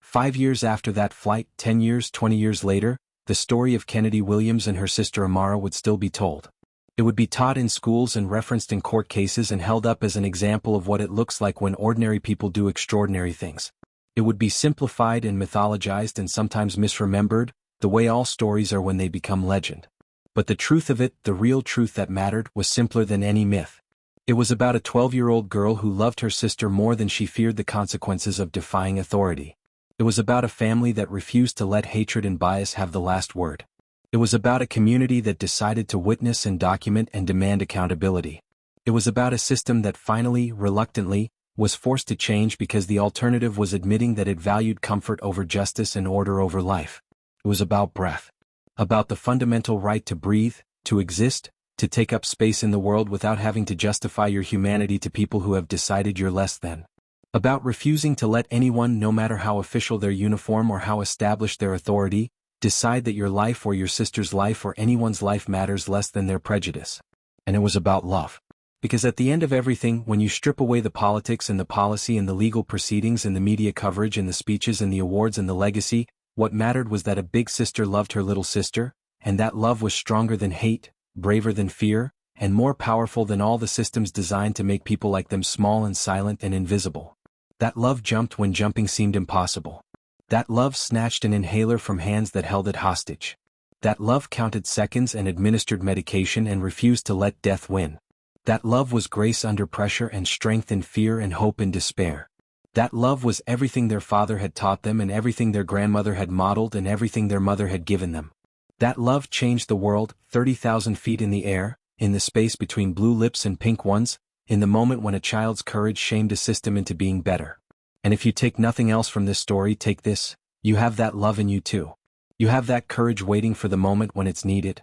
5 years after that flight, 10 years, 20 years later, the story of Kennedy Williams and her sister Amara would still be told. It would be taught in schools and referenced in court cases and held up as an example of what it looks like when ordinary people do extraordinary things. It would be simplified and mythologized and sometimes misremembered, the way all stories are when they become legend. But the truth of it, the real truth that mattered, was simpler than any myth. It was about a 12-year-old girl who loved her sister more than she feared the consequences of defying authority. It was about a family that refused to let hatred and bias have the last word. It was about a community that decided to witness and document and demand accountability. It was about a system that finally, reluctantly, was forced to change because the alternative was admitting that it valued comfort over justice and order over life. It was about breath. About the fundamental right to breathe, to exist, to take up space in the world without having to justify your humanity to people who have decided you're less than. About refusing to let anyone, no matter how official their uniform or how established their authority, decide that your life or your sister's life or anyone's life matters less than their prejudice. And it was about love. Because at the end of everything, when you strip away the politics and the policy and the legal proceedings and the media coverage and the speeches and the awards and the legacy, what mattered was that a big sister loved her little sister, and that love was stronger than hate, braver than fear, and more powerful than all the systems designed to make people like them small and silent and invisible. That love jumped when jumping seemed impossible. That love snatched an inhaler from hands that held it hostage. That love counted seconds and administered medication and refused to let death win. That love was grace under pressure and strength in fear and hope in despair. That love was everything their father had taught them and everything their grandmother had modeled and everything their mother had given them. That love changed the world, 30,000 feet in the air, in the space between blue lips and pink ones, in the moment when a child's courage shamed a system into being better. And if you take nothing else from this story, take this: you have that love in you too. You have that courage waiting for the moment when it's needed.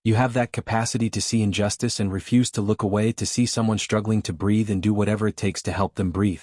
You have that capacity to see injustice and refuse to look away, to see someone struggling to breathe and do whatever it takes to help them breathe.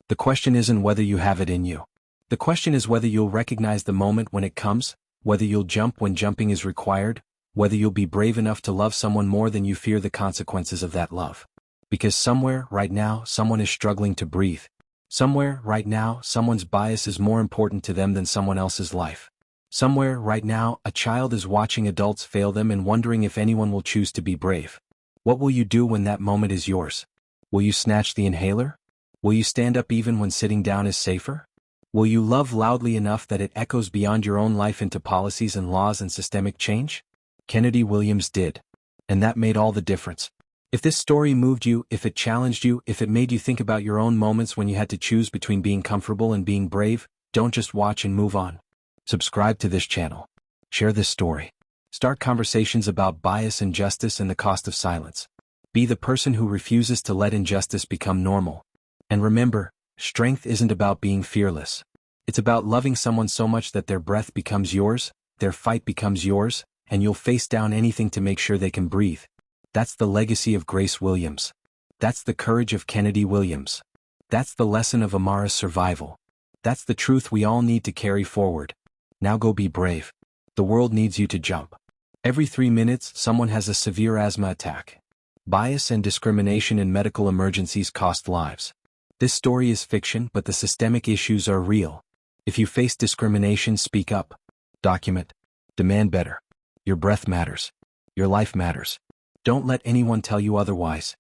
The question isn't whether you have it in you. The question is whether you'll recognize the moment when it comes, whether you'll jump when jumping is required, whether you'll be brave enough to love someone more than you fear the consequences of that love. Because somewhere, right now, someone is struggling to breathe. Somewhere, right now, someone's bias is more important to them than someone else's life. Somewhere, right now, a child is watching adults fail them and wondering if anyone will choose to be brave. What will you do when that moment is yours? Will you snatch the inhaler? Will you stand up even when sitting down is safer? Will you love loudly enough that it echoes beyond your own life into policies and laws and systemic change? Kennedy Williams did. And that made all the difference. If this story moved you, if it challenged you, if it made you think about your own moments when you had to choose between being comfortable and being brave, don't just watch and move on. Subscribe to this channel. Share this story. Start conversations about bias and justice and the cost of silence. Be the person who refuses to let injustice become normal. And remember, strength isn't about being fearless. It's about loving someone so much that their breath becomes yours, their fight becomes yours, and you'll face down anything to make sure they can breathe. That's the legacy of Grace Williams. That's the courage of Kennedy Williams. That's the lesson of Amara's survival. That's the truth we all need to carry forward. Now go be brave. The world needs you to jump. Every 3 minutes, someone has a severe asthma attack. Bias and discrimination in medical emergencies cost lives. This story is fiction, but the systemic issues are real. If you face discrimination, speak up. Document. Demand better. Your breath matters. Your life matters. Don't let anyone tell you otherwise.